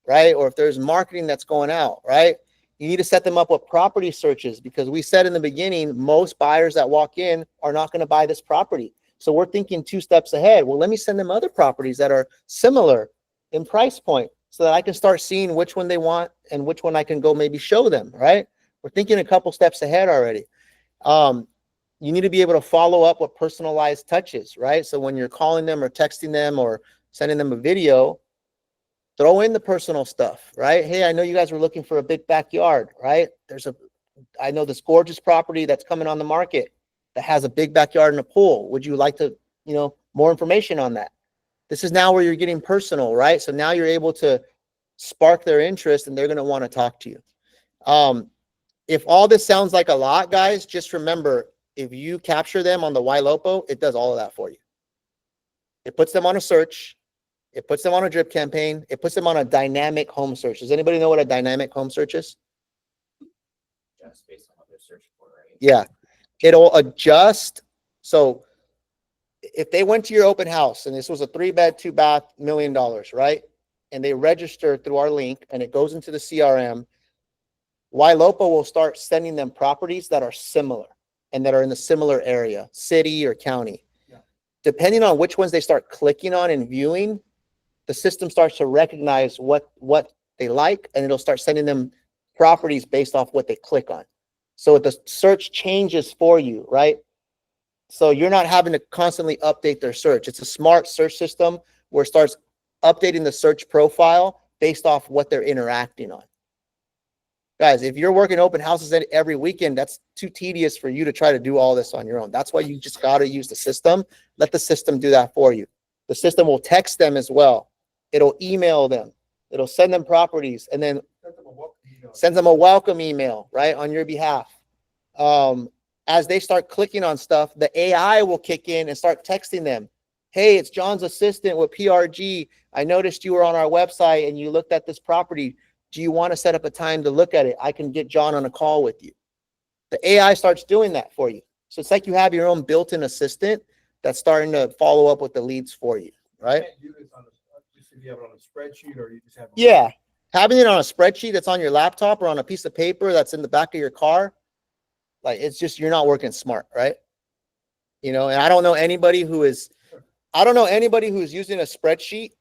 right? Or if there's marketing that's going out, right? You need to set them up with property searches because we said in the beginning, most buyers that walk in are not going to buy this property. So we're thinking 2 steps ahead. Well, let me send them other properties that are similar in price point so that I can start seeing which one they want and which one I can go maybe show them, right? We're thinking a couple steps ahead already. You need to be able to follow up with personalized touches, right? So when you're calling them or texting them or sending them a video, throw in the personal stuff, right? Hey, I know you guys were looking for a big backyard, right? I know this gorgeous property that's coming on the market that has a big backyard and a pool. Would you like to, more information on that? This is now where you're getting personal, right? So now you're able to spark their interest and they're going to want to talk to you. If all this sounds like a lot, guys, just remember, if you capture them on the YLOPO, it does all of that for you. It puts them on a search. It puts them on a drip campaign. It puts them on a dynamic home search. Does anybody know what a dynamic home search is? Just based on what they're searching for, right? Yeah. It'll adjust. So if they went to your open house and this was a 3-bed, 2-bath, $1 million, right? And they register through our link and it goes into the CRM, YLOPO will start sending them properties that are similar and that are in the similar area, city or county. Yeah. Depending on which ones they start clicking on and viewing, the system starts to recognize what they like, and it'll start sending them properties based off what they click on. So the search changes for you, right? So you're not having to constantly update their search. It's a smart search system where it starts updating the search profile based off what they're interacting on. Guys, if you're working open houses every weekend, that's too tedious for you to try to do all this on your own. That's why you just got to use the system. Let the system do that for you. The system will text them as well. It'll email them. It'll send them properties and then sends them a welcome email, right, on your behalf. As they start clicking on stuff, the AI will kick in and start texting them. Hey, it's John's assistant with PRG. I noticed you were on our website and you looked at this property. Do you want to set up a time to look at it? I can get John on a call with you. The AI starts doing that for you. So it's like you have your own built-in assistant that's starting to follow up with the leads for you, right? You can't do this just if you have it on a spreadsheet or you just have it Yeah. Having it on a spreadsheet that's on your laptop or on a piece of paper that's in the back of your car, like it's just, you're not working smart, right? And I don't know anybody who is using a spreadsheet.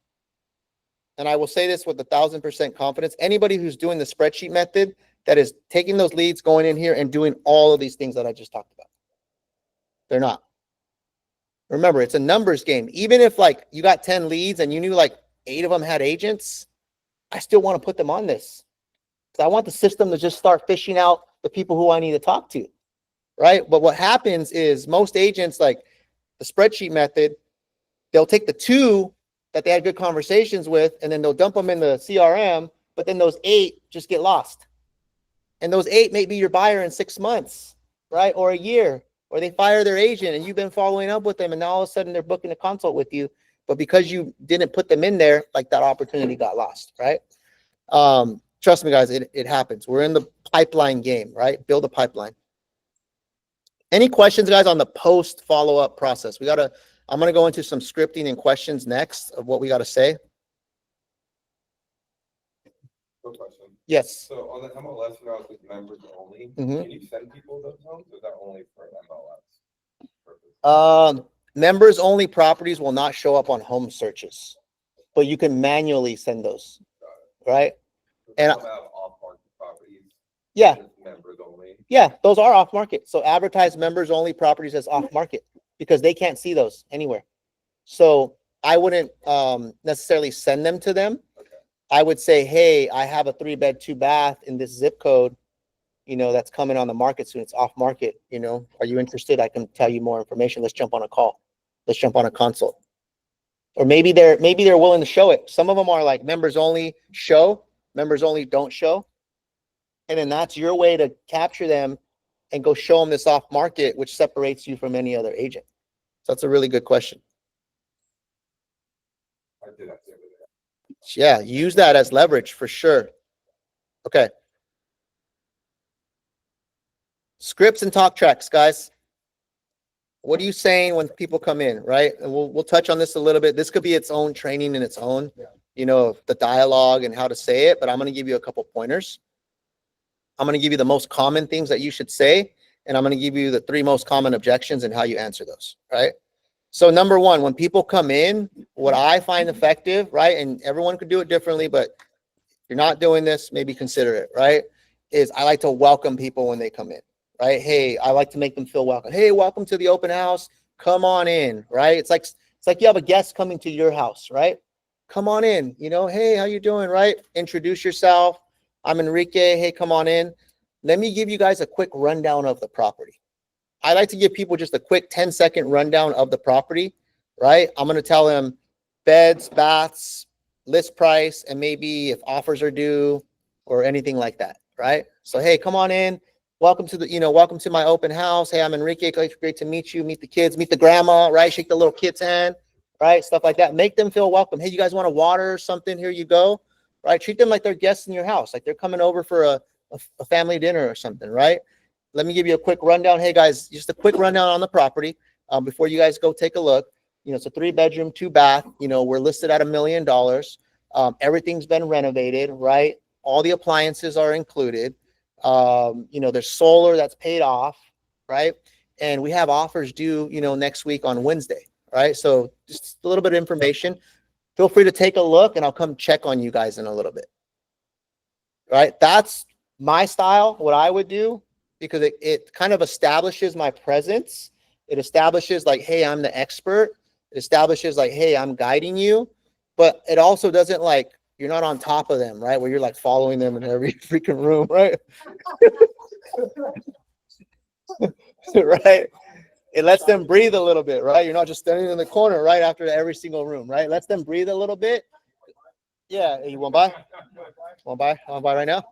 And I will say this with 1,000% confidence. Anybody who's doing the spreadsheet method that is taking those leads, going in here and doing all of these things that I just talked about. They're not. Remember, it's a numbers game. Even if like you got 10 leads and you knew like 8 of them had agents, I still want to put them on this. Because I want the system to just start fishing out the people who I need to talk to. Right? But what happens is most agents, like the spreadsheet method, they'll take the 2 that they had good conversations with, and then they'll dump them in the CRM, but then those 8 just get lost. And those 8 may be your buyer in 6 months, right? Or a year, or they fire their agent and you've been following up with them and now all of a sudden they're booking a consult with you. But because you didn't put them in there, like that opportunity got lost, right? Trust me, guys, it happens. We're in the pipeline game, right? Build a pipeline. Any questions, guys, on the post follow-up process? I'm going to go into some scripting and questions next of what we got to say. Quick question. Yes. So on the MLS route with members only, Mhm. can you send people those homes, or is that only for MLS purpose? Members only properties will not show up on home searches, but you can manually send those, right? And Some have off-market properties. Yeah. Just members only. Yeah, those are off market. So advertise members only properties as off market because they can't see those anywhere. So I wouldn't necessarily send them to them. Okay. I would say, hey, I have a 3-bed, 2-bath in this zip code, that's coming on the market soon. It's off market. Are you interested? I can tell you more information. Let's jump on a call. Let's jump on a consult. Or maybe they're willing to show it. Some of them are like members only show, members only don't show. And then that's your way to capture them and go show them this off market, which separates you from any other agent. So that's a really good question. I did that the other day. Yeah, use that as leverage for sure. Okay. Scripts and talk tracks, guys. What are you saying when people come in, right? And we'll touch on this a little bit. This could be its own training in its own, the dialogue and how to say it, but I'm going to give you a couple pointers. I'm going to give you the most common things that you should say, and I'm going to give you the 3 most common objections and how you answer those, right? So number 1, when people come in, what I find effective, right? And everyone could do it differently, but if you're not doing this, maybe consider it, right? is I like to welcome people when they come in, right? Hey, I like to make them feel welcome. Hey, welcome to the open house. Come on in, right? It's like you have a guest coming to your house, right? Come on in, you know, hey, how you doing, right? Introduce yourself. I'm Enrique. Hey, come on in. Let me give you guys a quick rundown of the property. I like to give people just a quick 10-second rundown of the property, right? I'm going to tell them beds, baths, list price, and maybe if offers are due or anything like that, right? So, hey, come on in. Welcome to welcome to my open house. Hey, I'm Enrique. Great to meet you. Meet the kids, meet the grandma, right? Shake the little kid's hand, right? Stuff like that. Make them feel welcome. Hey, you guys want a water or something? Here you go, right? Treat them like they're guests in your house, like they're coming over for a family dinner or something, right? Let me give you a quick rundown. Hey guys, just a quick rundown on the property before you guys go take a look. You know, it's a 3-bedroom, 2-bath. You know, we're listed at $1 million. Everything's been renovated, right? All the appliances are included. You know, there's solar that's paid off, right? And we have offers due, you know, next week on Wednesday, right? So just a little bit of information. Feel free to take a look and I'll come check on you guys in a little bit. Right? That's my style, what I would do, because it kind of establishes my presence. It establishes like, hey, I'm the expert. It establishes like, hey, I'm guiding you. But it also doesn't like, you're not on top of them, right? Where you're like following them in every freaking room, right? Right? It lets them breathe a little bit, right? You're not just standing in the corner right after every single room, right? Lets them breathe a little bit. Yeah, you want to buy? Want to buy right now?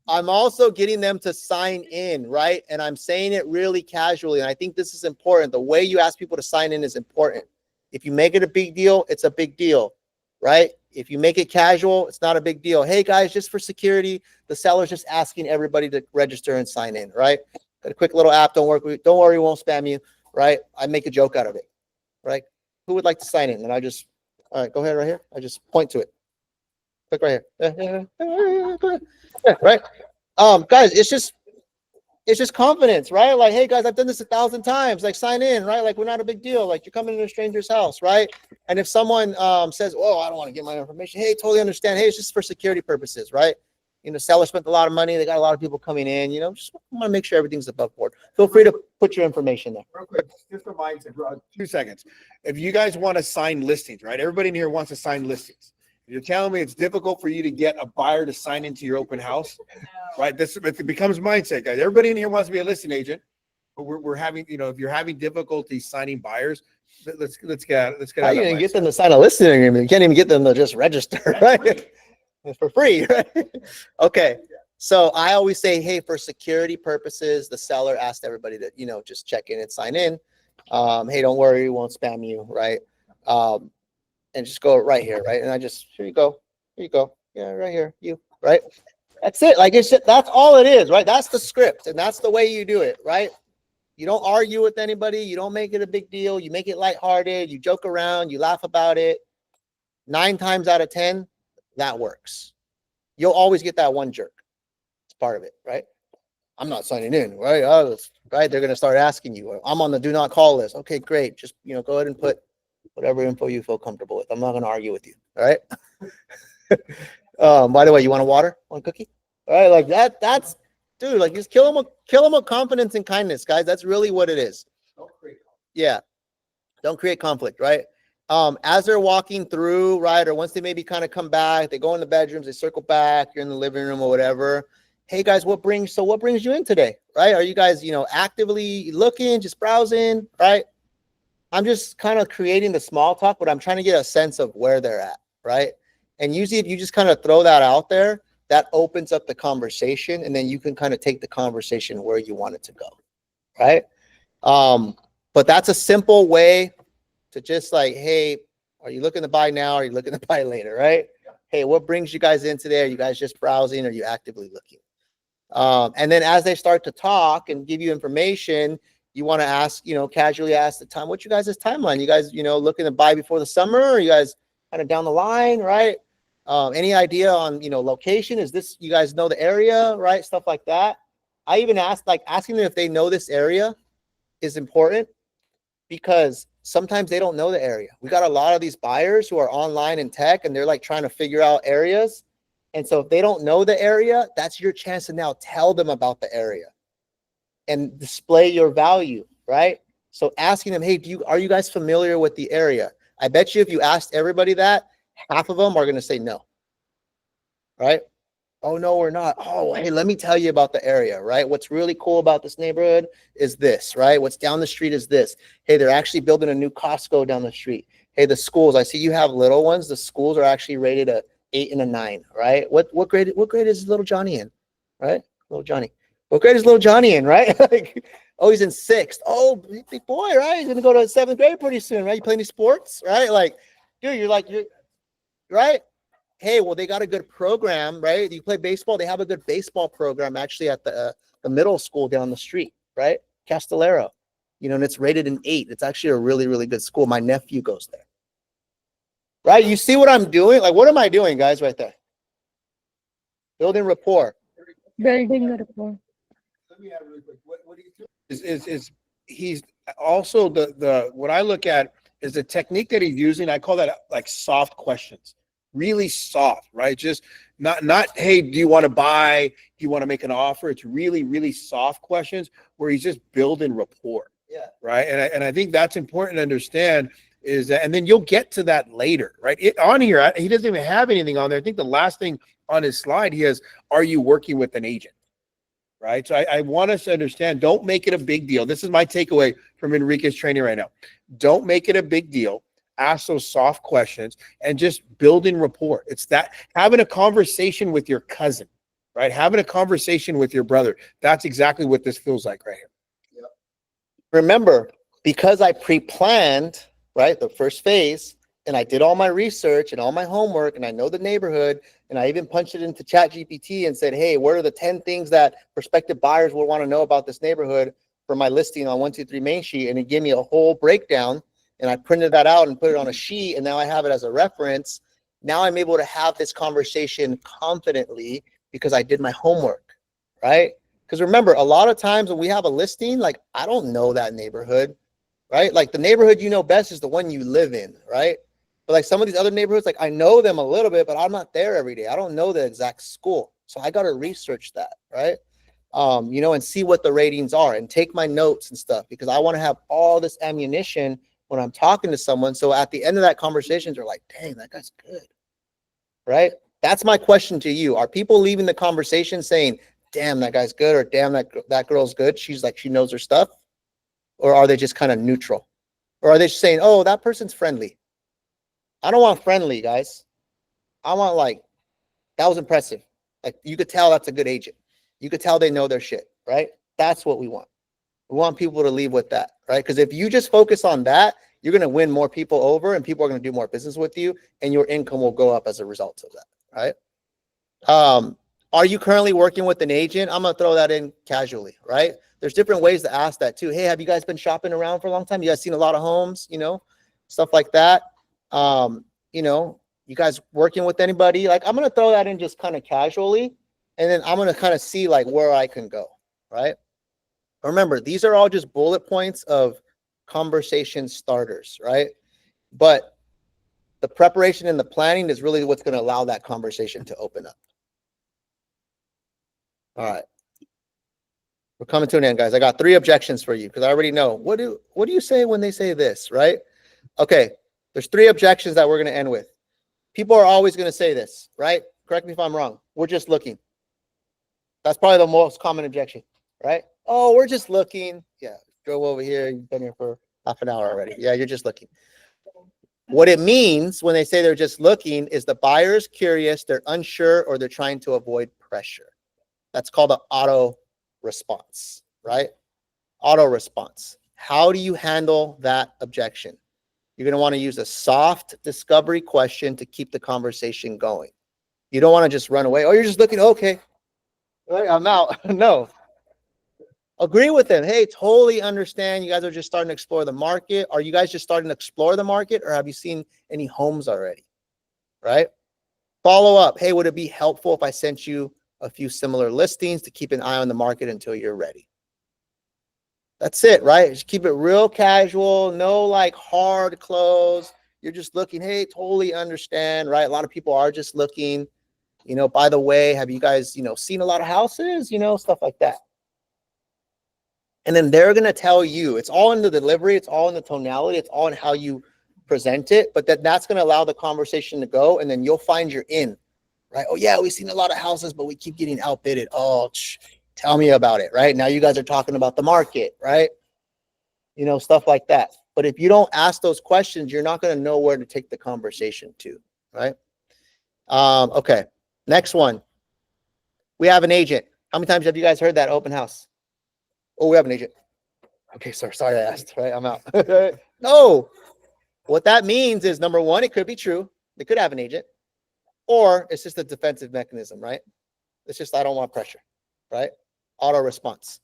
I'm also getting them to sign in, right? And I'm saying it really casually. And I think this is important. The way you ask people to sign in is important. If you make it a big deal, it's a big deal, right? If you make it casual, it's not a big deal. Hey guys, just for security, the seller's just asking everybody to register and sign in, right? Got a quick little app. Don't worry, we won't spam you, right? I make a joke out of it, right? Who would like to sign in? And I just, all right, go ahead right here. I just point to it. Click right here. Yeah, right. Guys, it's just confidence, right? Like, hey guys, I've done this 1,000 times. Like, sign in, right? Like, we're not a big deal. Like, you're coming to a stranger's house, right? And if someone says, "Oh, I don't want to get my information," hey, totally understand. Hey, it's just for security purposes, right? You know, seller spent a lot of money. They got a lot of people coming in. You know, just want to make sure everything's above board. Feel free to put your information there. Real quick, just a mindset, 2 seconds. If you guys want to sign listings, right? Everybody in here wants to sign listings. You're telling me it's difficult for you to get a buyer to sign into your open house, right? It becomes mindset, guys. Everybody in here wants to be a listing agent, but we're having, you know, if you're having difficulty signing buyers, let's get How you gonna get them to sign a listing agreement? You can't even get them to just register, right? It's for free, right? Okay. So I always say, hey, for security purposes, the seller asked everybody to, you know, just check in and sign in. Hey, don't worry, we won't spam you, right? And just go right here, right? And I just, here you go. Yeah, right here, you, right? That's it. Like, that's all it is, right? That's the script, and that's the way you do it, right? You don't argue with anybody. You don't make it a big deal. You make it lighthearted. You joke around. You laugh about it. 9 times out of 10, that works. You'll always get that one jerk. It's part of it, right? I'm not signing in, right? Right? They're going to start asking you. I'm on the do not call list. Okay, great. Just, you know, go ahead and put whatever info you feel comfortable with. I'm not going to argue with you. All right. By the way, you want a water? Want a cookie? All right. Like that's, dude, like just kill them with confidence and kindness, guys. That's really what it is. Yeah. Don't create conflict, right? As they're walking through, right? Or once they maybe kind of come back, they go in the bedrooms, they circle back, you're in the living room or whatever. Hey guys, what brings you in today? Right? Are you guys, you know, actively looking, just browsing, right? I'm just kind of creating the small talk, but I'm trying to get a sense of where they're at, right? And usually if you just kind of throw that out there, that opens up the conversation, and then you can kind of take the conversation where you want it to go, right? But that's a simple way to just like, hey, are you looking to buy now? Are you looking to buy later, right? Hey, what brings you guys in today? Are you guys just browsing? Or are you actively looking? And then as they start to talk and give you information, you want to ask, you know, casually ask the time, what's you guys' timeline? You guys, you know, looking to buy before the summer? Or you guys kind of down the line, right? Any idea on, you know, location? Is this, you guys know the area, right? Stuff like that. I even asked, like asking them if they know this area is important, because sometimes they don't know the area. We got a lot of these buyers who are online in tech and they're like trying to figure out areas. And so if they don't know the area, that's your chance to now tell them about the area and display your value, right? So asking them, hey, are you guys familiar with the area? I bet you if you asked everybody that, half of them are going to say no, right? Oh, no, we're not. Oh, hey, let me tell you about the area, right? What's really cool about this neighborhood is this, right? What's down the street is this. Hey, they're actually building a new Costco down the street. Hey, the schools, I see you have little ones. The schools are actually rated a 8 and a 9, right? What grade is little Johnny in, right? Little Johnny. What grade is little Johnny in, right? Like, oh, he's in 6th. Oh, big boy, right? He's gonna go to 7th grade pretty soon, right? You play any sports, right? Like, dude, you're right. Hey, well, they got a good program, right? You play baseball. They have a good baseball program actually at the middle school down the street, right? Castellero, and it's rated an 8. It's actually a really, really good school. My nephew goes there. Right? You see what I'm doing? Like, what am I doing, guys, right there? Building rapport. Building a rapport. Let me add really quick. What do you think is he's also the what I look at is the technique that he's using. I call that like soft questions, really soft, right? Just not hey, do you want to buy? Do you want to make an offer? It's really, really soft questions where he's just building rapport. Yeah. Right. And I think that's important to understand is that, and then you'll get to that later, right? On here, he doesn't even have anything on there. I think the last thing on his slide, he has, are you working with an agent? Right. So I want us to understand, don't make it a big deal. This is my takeaway from Enrique's training right now. Don't make it a big deal. Ask those soft questions and just building rapport. It's that having a conversation with your cousin, right? Having a conversation with your brother. That's exactly what this feels like right here. Yep. Remember, because I pre-planned, right, the first phase, and I did all my research and all my homework, and I know the neighborhood, and I even punched it into ChatGPT and said, hey, what are the 10 things that prospective buyers will want to know about this neighborhood for my listing on 123 Main Street? And it gave me a whole breakdown, and I printed that out and put it on a sheet, and now I have it as a reference. Now I'm able to have this conversation confidently because I did my homework, right? Because remember, a lot of times when we have a listing, like, I don't know that neighborhood, right? Like, the neighborhood you know best is the one you live in, right? But like some of these other neighborhoods, like I know them a little bit, but I'm not there every day. I don't know the exact school. So I got to research that, right? And see what the ratings are and take my notes and stuff because I want to have all this ammunition when I'm talking to someone. So at the end of that conversation, they're like, dang, that guy's good, right? That's my question to you. Are people leaving the conversation saying, damn, that guy's good, or damn, that girl's good? She's like, she knows her stuff. Or are they just kind of neutral? Or are they just saying, oh, that person's friendly? I don't want friendly, guys. I want like, that was impressive. Like you could tell that's a good agent. You could tell they know their shit, right? That's what we want. We want people to leave with that, right? Because if you just focus on that, you're going to win more people over and people are going to do more business with you and your income will go up as a result of that, right? Are you currently working with an agent? I'm going to throw that in casually, right? There's different ways to ask that too. Hey, have you guys been shopping around for a long time? You guys seen a lot of homes, stuff like that. You guys working with anybody? Like, I'm going to throw that in just kind of casually. And then I'm going to kind of see like where I can go, right? Remember, these are all just bullet points of conversation starters, right? But the preparation and the planning is really what's going to allow that conversation to open up. All right. We're coming to an end, guys. I got 3 objections for you because I already know. What do you say when they say this, right? Okay. There's 3 objections that we're going to end with. People are always going to say this, right? Correct me if I'm wrong. We're just looking. That's probably the most common objection, right? Oh, we're just looking. Yeah, drove over here. You've been here for half an hour already. Yeah, you're just looking. What it means when they say they're just looking is the buyer's curious, they're unsure, or they're trying to avoid pressure. That's called an auto response, right? Auto response. How do you handle that objection? You're going to want to use a soft discovery question to keep the conversation going. You don't want to just run away. Oh, you're just looking. Okay. All right, I'm out. No. Agree with them. Hey, totally understand. You guys are just starting to explore the market. Are you guys just starting to explore the market or have you seen any homes already? Right? Follow up. Hey, would it be helpful if I sent you a few similar listings to keep an eye on the market until you're ready? That's it, right? Just keep it real casual. No like hard close. You're just looking. Hey, totally understand, right? A lot of people are just looking. You know, by the way, have you guys, you know, seen a lot of houses? You know, stuff like that. And then they're going to tell you, it's all in the delivery, it's all in the tonality, it's all in how you present it, but that's going to allow the conversation to go, and then you'll find your in, right? Oh yeah, we've seen a lot of houses, but we keep getting outbidded. Oh, tell me about it, right? Now you guys are talking about the market, right? You know, stuff like that. But if you don't ask those questions, you're not going to know where to take the conversation to, right? Okay, next one. We have an agent. How many times have you guys heard that open house? Oh, we have an agent. Okay, sorry I asked, right? I'm out. No, what that means is, number one, it could be true. They could have an agent, or it's just a defensive mechanism, right? It's just, I don't want pressure, right? Auto response.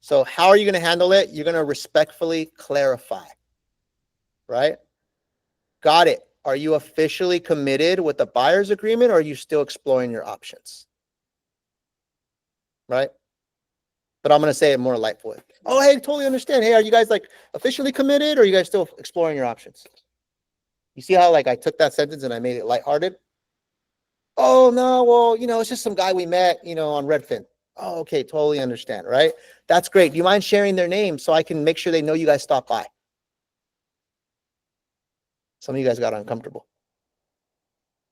So how are you going to handle it? You're going to respectfully clarify, right? Got it. Are you officially committed with the buyer's agreement, or are you still exploring your options? Right? But I'm going to say it more lightful. Oh, hey, totally understand. Hey, are you guys like officially committed, or are you guys still exploring your options? You see how like I took that sentence and I made it lighthearted? Oh, no, well, you know, it's just some guy we met, you know, on Redfin. Oh, okay, totally understand, right? That's great. Do you mind sharing their name so I can make sure they know you guys stopped by? Some of you guys got uncomfortable,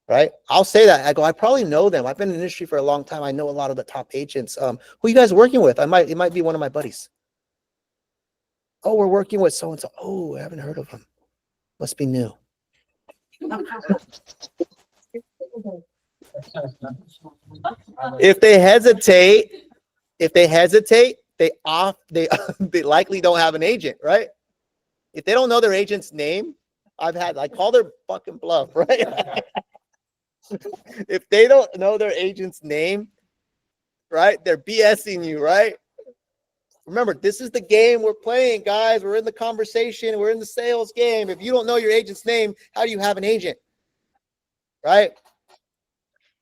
right? I'll say that. I go, I probably know them. I've been in the industry for a long time. I know a lot of the top agents. Who are you guys working with? It might be one of my buddies. Oh, we're working with so-and-so. Oh, I haven't heard of them. Must be new. If they hesitate, they they likely don't have an agent, right? If they don't know their agent's name, I call their fucking bluff, right? If they don't know their agent's name, right? They're BSing you, right? Remember, this is the game we're playing, guys. We're in the conversation. We're in the sales game. If you don't know your agent's name, how do you have an agent? Right?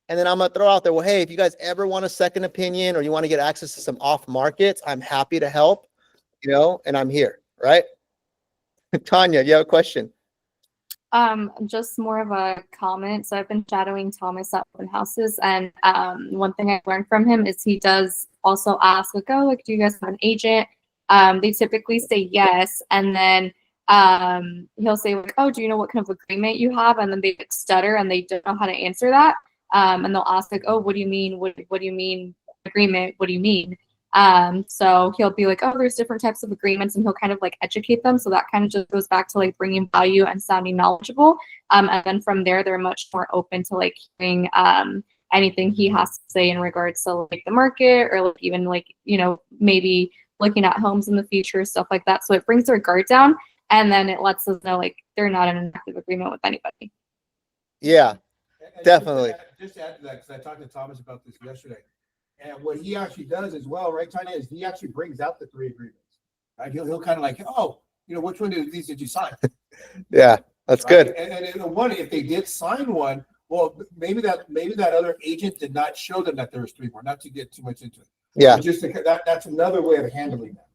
And then I'm going to throw out there, well, hey, if you guys ever want a second opinion or you want to get access to some off markets, I'm happy to help, you know, and I'm here, right? Tanya, you have a question? Just more of a comment. So I've been shadowing Thomas at open houses, and one thing I learned from him is he does also ask, like, oh, like, do you guys have an agent? They typically say yes, and then he'll say, like, oh, do you know what kind of agreement you have? And then they stutter and they don't know how to answer that. And they'll ask, like, oh, what do you mean? What do you mean agreement? What do you mean? So he'll be like, oh, there's different types of agreements, and he'll kind of like educate them. So that kind of just goes back to like bringing value and sounding knowledgeable. And then from there, they're much more open to like hearing anything he has to say in regards to like the market, or like even like, you know, maybe looking at homes in the future, stuff like that. So it brings their guard down, and then it lets us know like they're not in an active agreement with anybody. Yeah, definitely. Just to add to that, because I talked to Thomas about this yesterday. And what he actually does as well, right, Tanya, is he actually brings out the 3 agreements. Right? He'll kind of like, oh, you know, which one of these did you sign? Yeah, that's right? good. And one, if they did sign one, well, maybe that other agent did not show them that there was 3 more, not to get too much into it. Yeah. But just that's another way of handling that.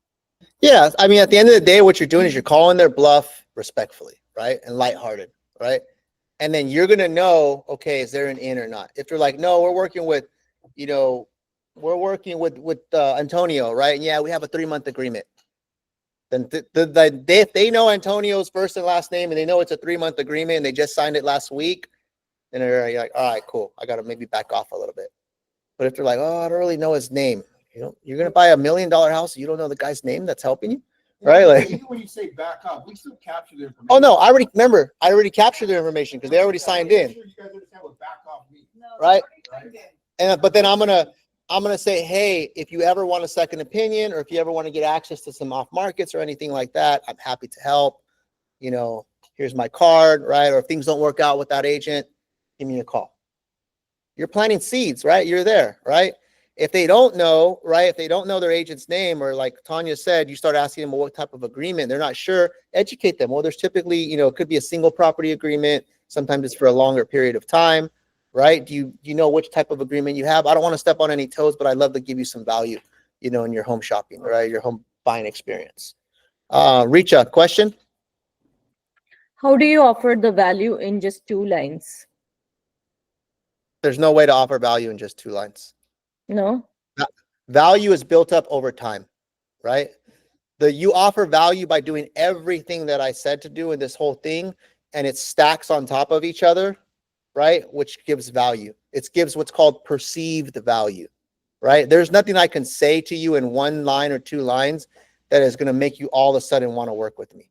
Yeah, I mean, at the end of the day, what you're doing is you're calling their bluff respectfully, right, and lighthearted, right? And then you're gonna know, okay, is there an in or not? If they're like, no, we're working with, you know, with Antonio, right? And yeah, we have a 3-month agreement. Then if they know Antonio's first and last name and they know it's a 3-month agreement and they just signed it last week, then they're like, all right, cool. I gotta maybe back off a little bit. But if they're like, oh, I don't really know his name, you know, you're gonna buy $1 million house, you don't know the guy's name that's helping you, right? Like, even when you say back up, we still capture the information. oh no, I already captured their information because they already signed in, You guys understand what back off means. right? And but then I'm gonna say, hey, if you ever want a second opinion, or if you ever want to get access to some off markets or anything like that, I'm happy to help. You know, here's my card, right? Or if things don't work out with that agent, give me a call. You're planting seeds, right? You're there, right? If they don't know, right? If they don't know their agent's name, or like Tanya said, you start asking them, well, what type of agreement? They're not sure. Educate them. Well, there's typically, you know, it could be a single property agreement. Sometimes it's for a longer period of time, right? Do you know which type of agreement you have? I don't want to step on any toes, but I'd love to give you some value, you know, in your home shopping, right? Your home buying experience. Richa, question? How do you offer the value in just 2 lines? There's no way to offer value in just 2 lines. No? Value is built up over time, right? You offer value by doing everything that I said to do in this whole thing, and it stacks on top of each other, right? Which gives value. It gives what's called perceived value, right? There's nothing I can say to you in 1 line or 2 lines that is going to make you all of a sudden want to work with me.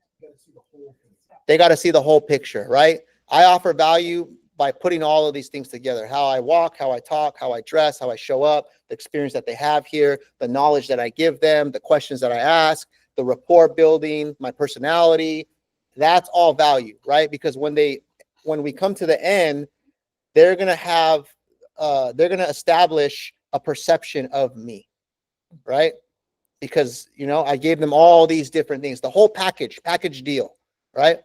They got to see the whole picture, right? I offer value by putting all of these things together. How I walk, how I talk, how I dress, how I show up, the experience that they have here, the knowledge that I give them, the questions that I ask, the rapport building, my personality. That's all value, right? Because when we come to the end, they're going to establish a perception of me, right? Because, I gave them all these different things, the whole package deal, right?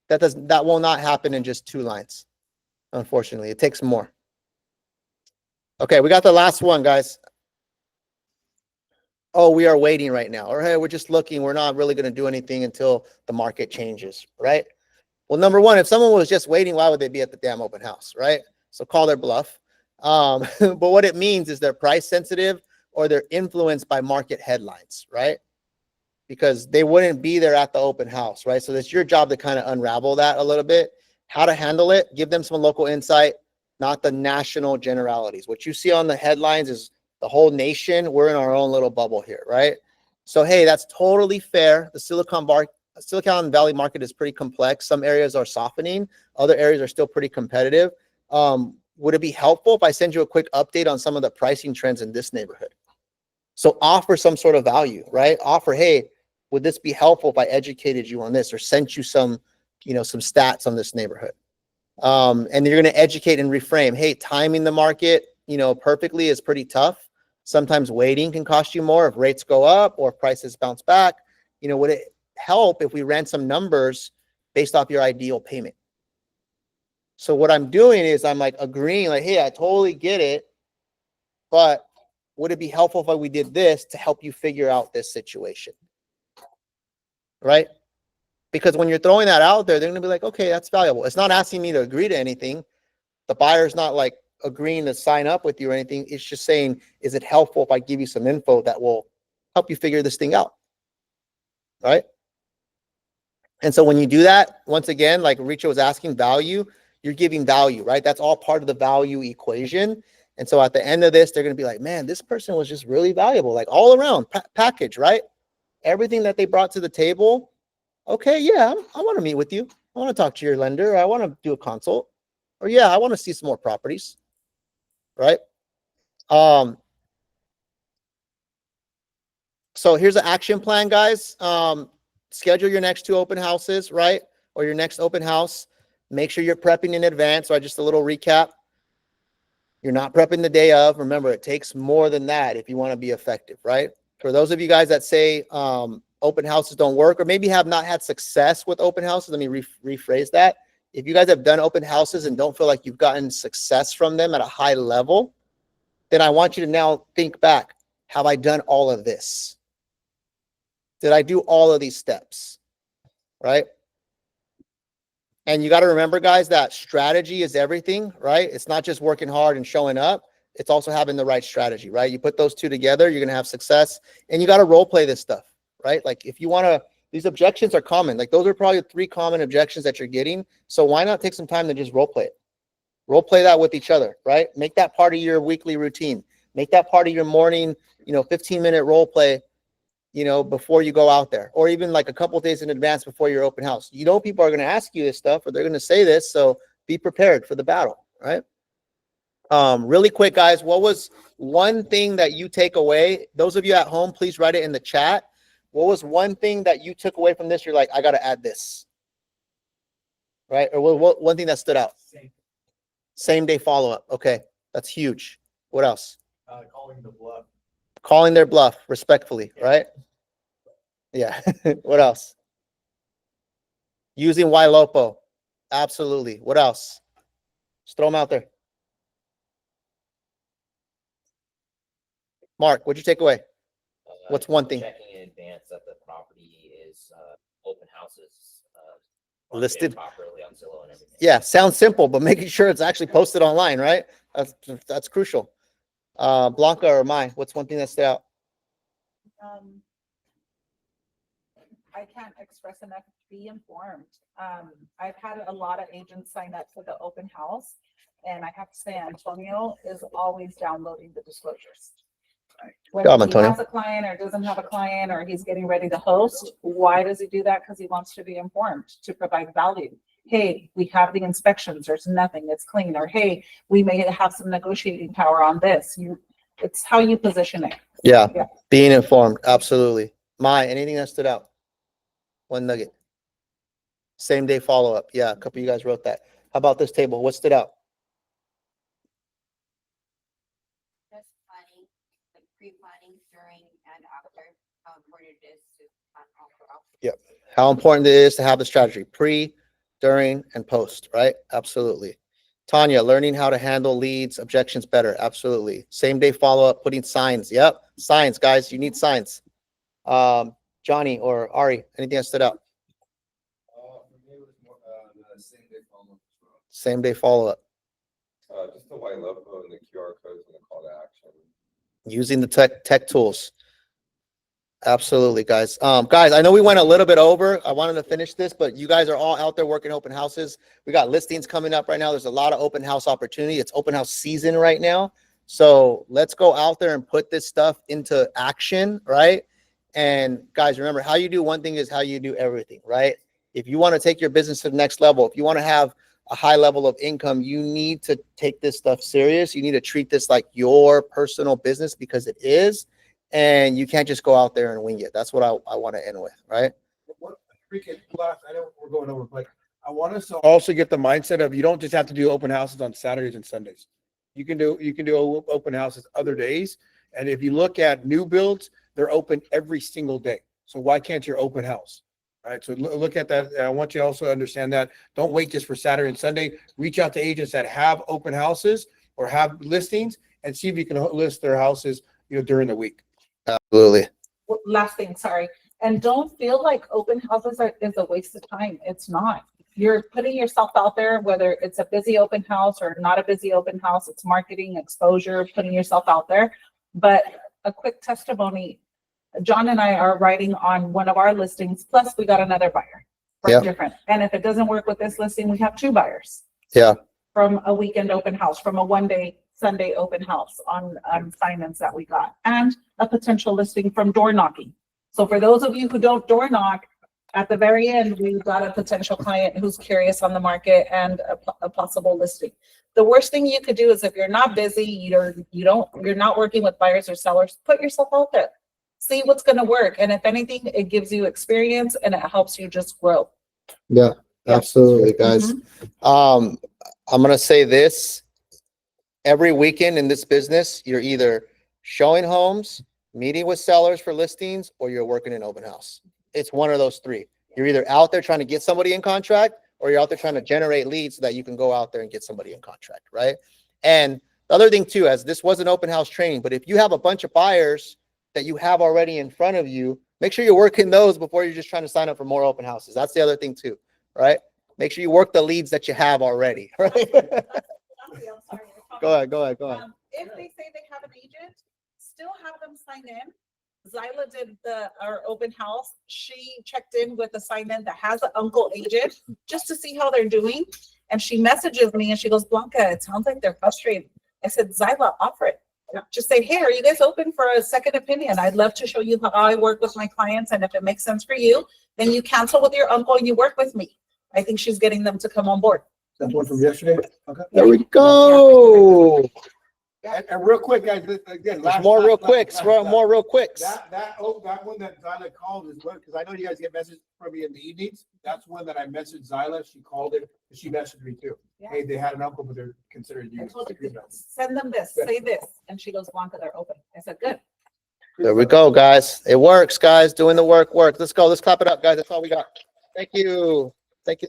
That will not happen in just 2 lines. Unfortunately, it takes more. Okay, we got the last one, guys. Oh, we are waiting right now. Or hey, we're just looking. We're not really going to do anything until the market changes, right? Well, number one, if someone was just waiting, why would they be at the damn open house, right? So call their bluff. But what it means is they're price sensitive or they're influenced by market headlines, right? Because they wouldn't be there at the open house, right? So it's your job to kind of unravel that a little bit, how to handle it, give them some local insight, not the national generalities. What you see on the headlines is the whole nation. We're in our own little bubble here, right? So, hey, that's totally fair. The Silicon Valley market is pretty complex. Some areas are softening. Other areas are still pretty competitive. Would it be helpful if I send you a quick update on some of the pricing trends in this neighborhood? So offer some sort of value, right? Offer, hey, would this be helpful if I educated you on this or sent you some stats on this neighborhood? And you're going to educate and reframe. Hey, timing the market, perfectly is pretty tough. Sometimes waiting can cost you more if rates go up or if prices bounce back. Would it help if we ran some numbers based off your ideal payment? So what I'm doing is I'm like agreeing, like, hey, I totally get it, but would it be helpful if we did this to help you figure out this situation? Right? Because when you're throwing that out there, they're going to be like, okay, that's valuable. It's not asking me to agree to anything. The buyer's not like agreeing to sign up with you or anything. It's just saying, is it helpful if I give you some info that will help you figure this thing out? Right? And so when you do that, once again, like Richo was asking, value, you're giving value, right? That's all part of the value equation. And so at the end of this, they're going to be like, man, this person was just really valuable, like all around package, right? Everything that they brought to the table. Okay, yeah, I want to meet with you. I want to talk to your lender. I want to do a consult. Or yeah, I want to see some more properties, right? So here's an action plan, guys. Schedule your next 2 open houses, right? Or your next open house. Make sure you're prepping in advance. So just a little recap. You're not prepping the day of. Remember, it takes more than that if you want to be effective, right? For those of you guys that say open houses don't work or maybe have not had success with open houses, let me rephrase that. If you guys have done open houses and don't feel like you've gotten success from them at a high level, then I want you to now think back. Have I done all of this? Did I do all of these steps? Right? And you got to remember, guys, that strategy is everything, right? It's not just working hard and showing up. It's also having the right strategy, right? You put those 2 together, you're going to have success. And you got to role play this stuff, right? Like if you want to, these objections are common. Like those are probably 3 common objections that you're getting. So why not take some time to just role play it? Role play that with each other, right? Make that part of your weekly routine. Make that part of your morning, 15-minute role play, before you go out there, or even like a couple of days in advance before your open house. People are going to ask you this stuff, or they're going to say this. So be prepared for the battle, right? Really quick, guys, what was one thing that you take away? Those of you at home, please write it in the chat. What was one thing that you took away from this? You're like, I got to add this, right? Or what one thing that stood out? Same day follow-up. Okay, that's huge. What else? Calling the bluff. Calling their bluff respectfully, right? Yeah. What else? Using YLOPO. Absolutely. What else? Just throw them out there. Mark, what'd you take away? What's one thing? Checking in advance that the property is open houses Listed properly on Zillow and everything. Yeah, sounds simple, but making sure it's actually posted online, right? That's crucial. Blanca or Mai, what's one thing that stood out? I can't express enough, be informed. I've had a lot of agents sign up for the open house, and I have to say Antonio is always downloading the disclosures. Whether job, he Antonio. has a client or doesn't have a client, or he's getting ready to host, why does he do that? Because he wants to be informed, to provide value. Hey, we have the inspections, there's nothing, it's clean, or hey, we may have some negotiating power on this. It's how you position it. Yeah, Yeah. being informed, absolutely. Mai, anything that stood out? One nugget. Same day follow-up. Yeah, a couple of you guys wrote that. How about this table? What stood out? Just planning, like pre-planning during and after, how important it is to plan all throughout. Yep. How important it is to have the strategy pre, during, and post, right? Absolutely. Tanya, learning how to handle leads, objections better. Absolutely. Same day follow-up, putting signs. Yep. Signs, guys. You need signs. Johnny or Ari, anything that stood out? For me, it was more, the same day follow-up as well. Same day follow-up. Just the white logo and the QR codes and the call to action. Using the tech tools. Absolutely, guys. Guys, I know we went a little bit over. I wanted to finish this, but you guys are all out there working open houses. We got listings coming up right now. There's a lot of open house opportunity. It's open house season right now. So let's go out there and put this stuff into action, right? And guys, remember, how you do one thing is how you do everything, right? If you want to take your business to the next level, if you want to have a high level of income, you need to take this stuff serious. You need to treat this like your personal business, because it is. And you can't just go out there and wing it. That's what I want to end with, right? Enrique, I know we're going over, but I want us to also get the mindset of, you don't just have to do open houses on Saturdays and Sundays. You can do open houses other days. And if you look at new builds, they're open every single day. So why can't your open house? Right. So look at that. And I want you to also understand that. Don't wait just for Saturday and Sunday. Reach out to agents that have open houses or have listings, and see if you can list their houses, during the week. Absolutely. Last thing, sorry. And don't feel like open houses is a waste of time. It's not. You're putting yourself out there, whether it's a busy open house or not a busy open house. It's marketing, exposure, putting yourself out there. But a quick testimony, John and I are writing on one of our listings, plus we got another buyer from Yeah. different. And if it doesn't work with this listing, we have 2 buyers. Yeah. From a weekend open house, from a one-day Sunday open house on assignments that we got, and a potential listing from door knocking. So for those of you who don't door knock, at the very end, we've got a potential client who's curious on the market and a possible listing. The worst thing you could do is, if you're not busy, you're not working with buyers or sellers, put yourself out there. See what's going to work. And if anything, it gives you experience and it helps you just grow. Yeah, Yeah. absolutely, guys. I'm going to say this. Every weekend in this business, you're either showing homes, meeting with sellers for listings, or you're working an open house. It's one of those 3. You're either out there trying to get somebody in contract, or you're out there trying to generate leads so that you can go out there and get somebody in contract, right? And the other thing too, as this was an open house training, but if you have a bunch of buyers that you have already in front of you, make sure you're working those before you're just trying to sign up for more open houses. That's the other thing too, right? Make sure you work the leads that you have already, right? Go ahead. If they say they have an agent, still have them sign in. Zyla did our open house. She checked in with a sign-in that has an uncle agent just to see how they're doing. And she messages me and she goes, Blanca, it sounds like they're frustrated. I said, Zyla, offer it. Just say, hey, are you guys open for a second opinion? I'd love to show you how I work with my clients. And if it makes sense for you, then you cancel with your uncle and you work with me. I think she's getting them to come on board. That's one from yesterday. Okay. There we go. And real quick, guys, again, There's more real quicks. More real quicks. That one that Zyla called is one, because I know you guys get messages from me in the evenings. That's one that I messaged Zyla. She called it, and she messaged me too. Yeah. Hey, they had an uncle, but they're considering I you. told her, send them this, say this. And she goes, Blanca, they're open. I said, good. There we go, guys. It works, guys. Doing the work. Let's go. Let's clap it up, guys. That's all we got. Thank you. Thank you.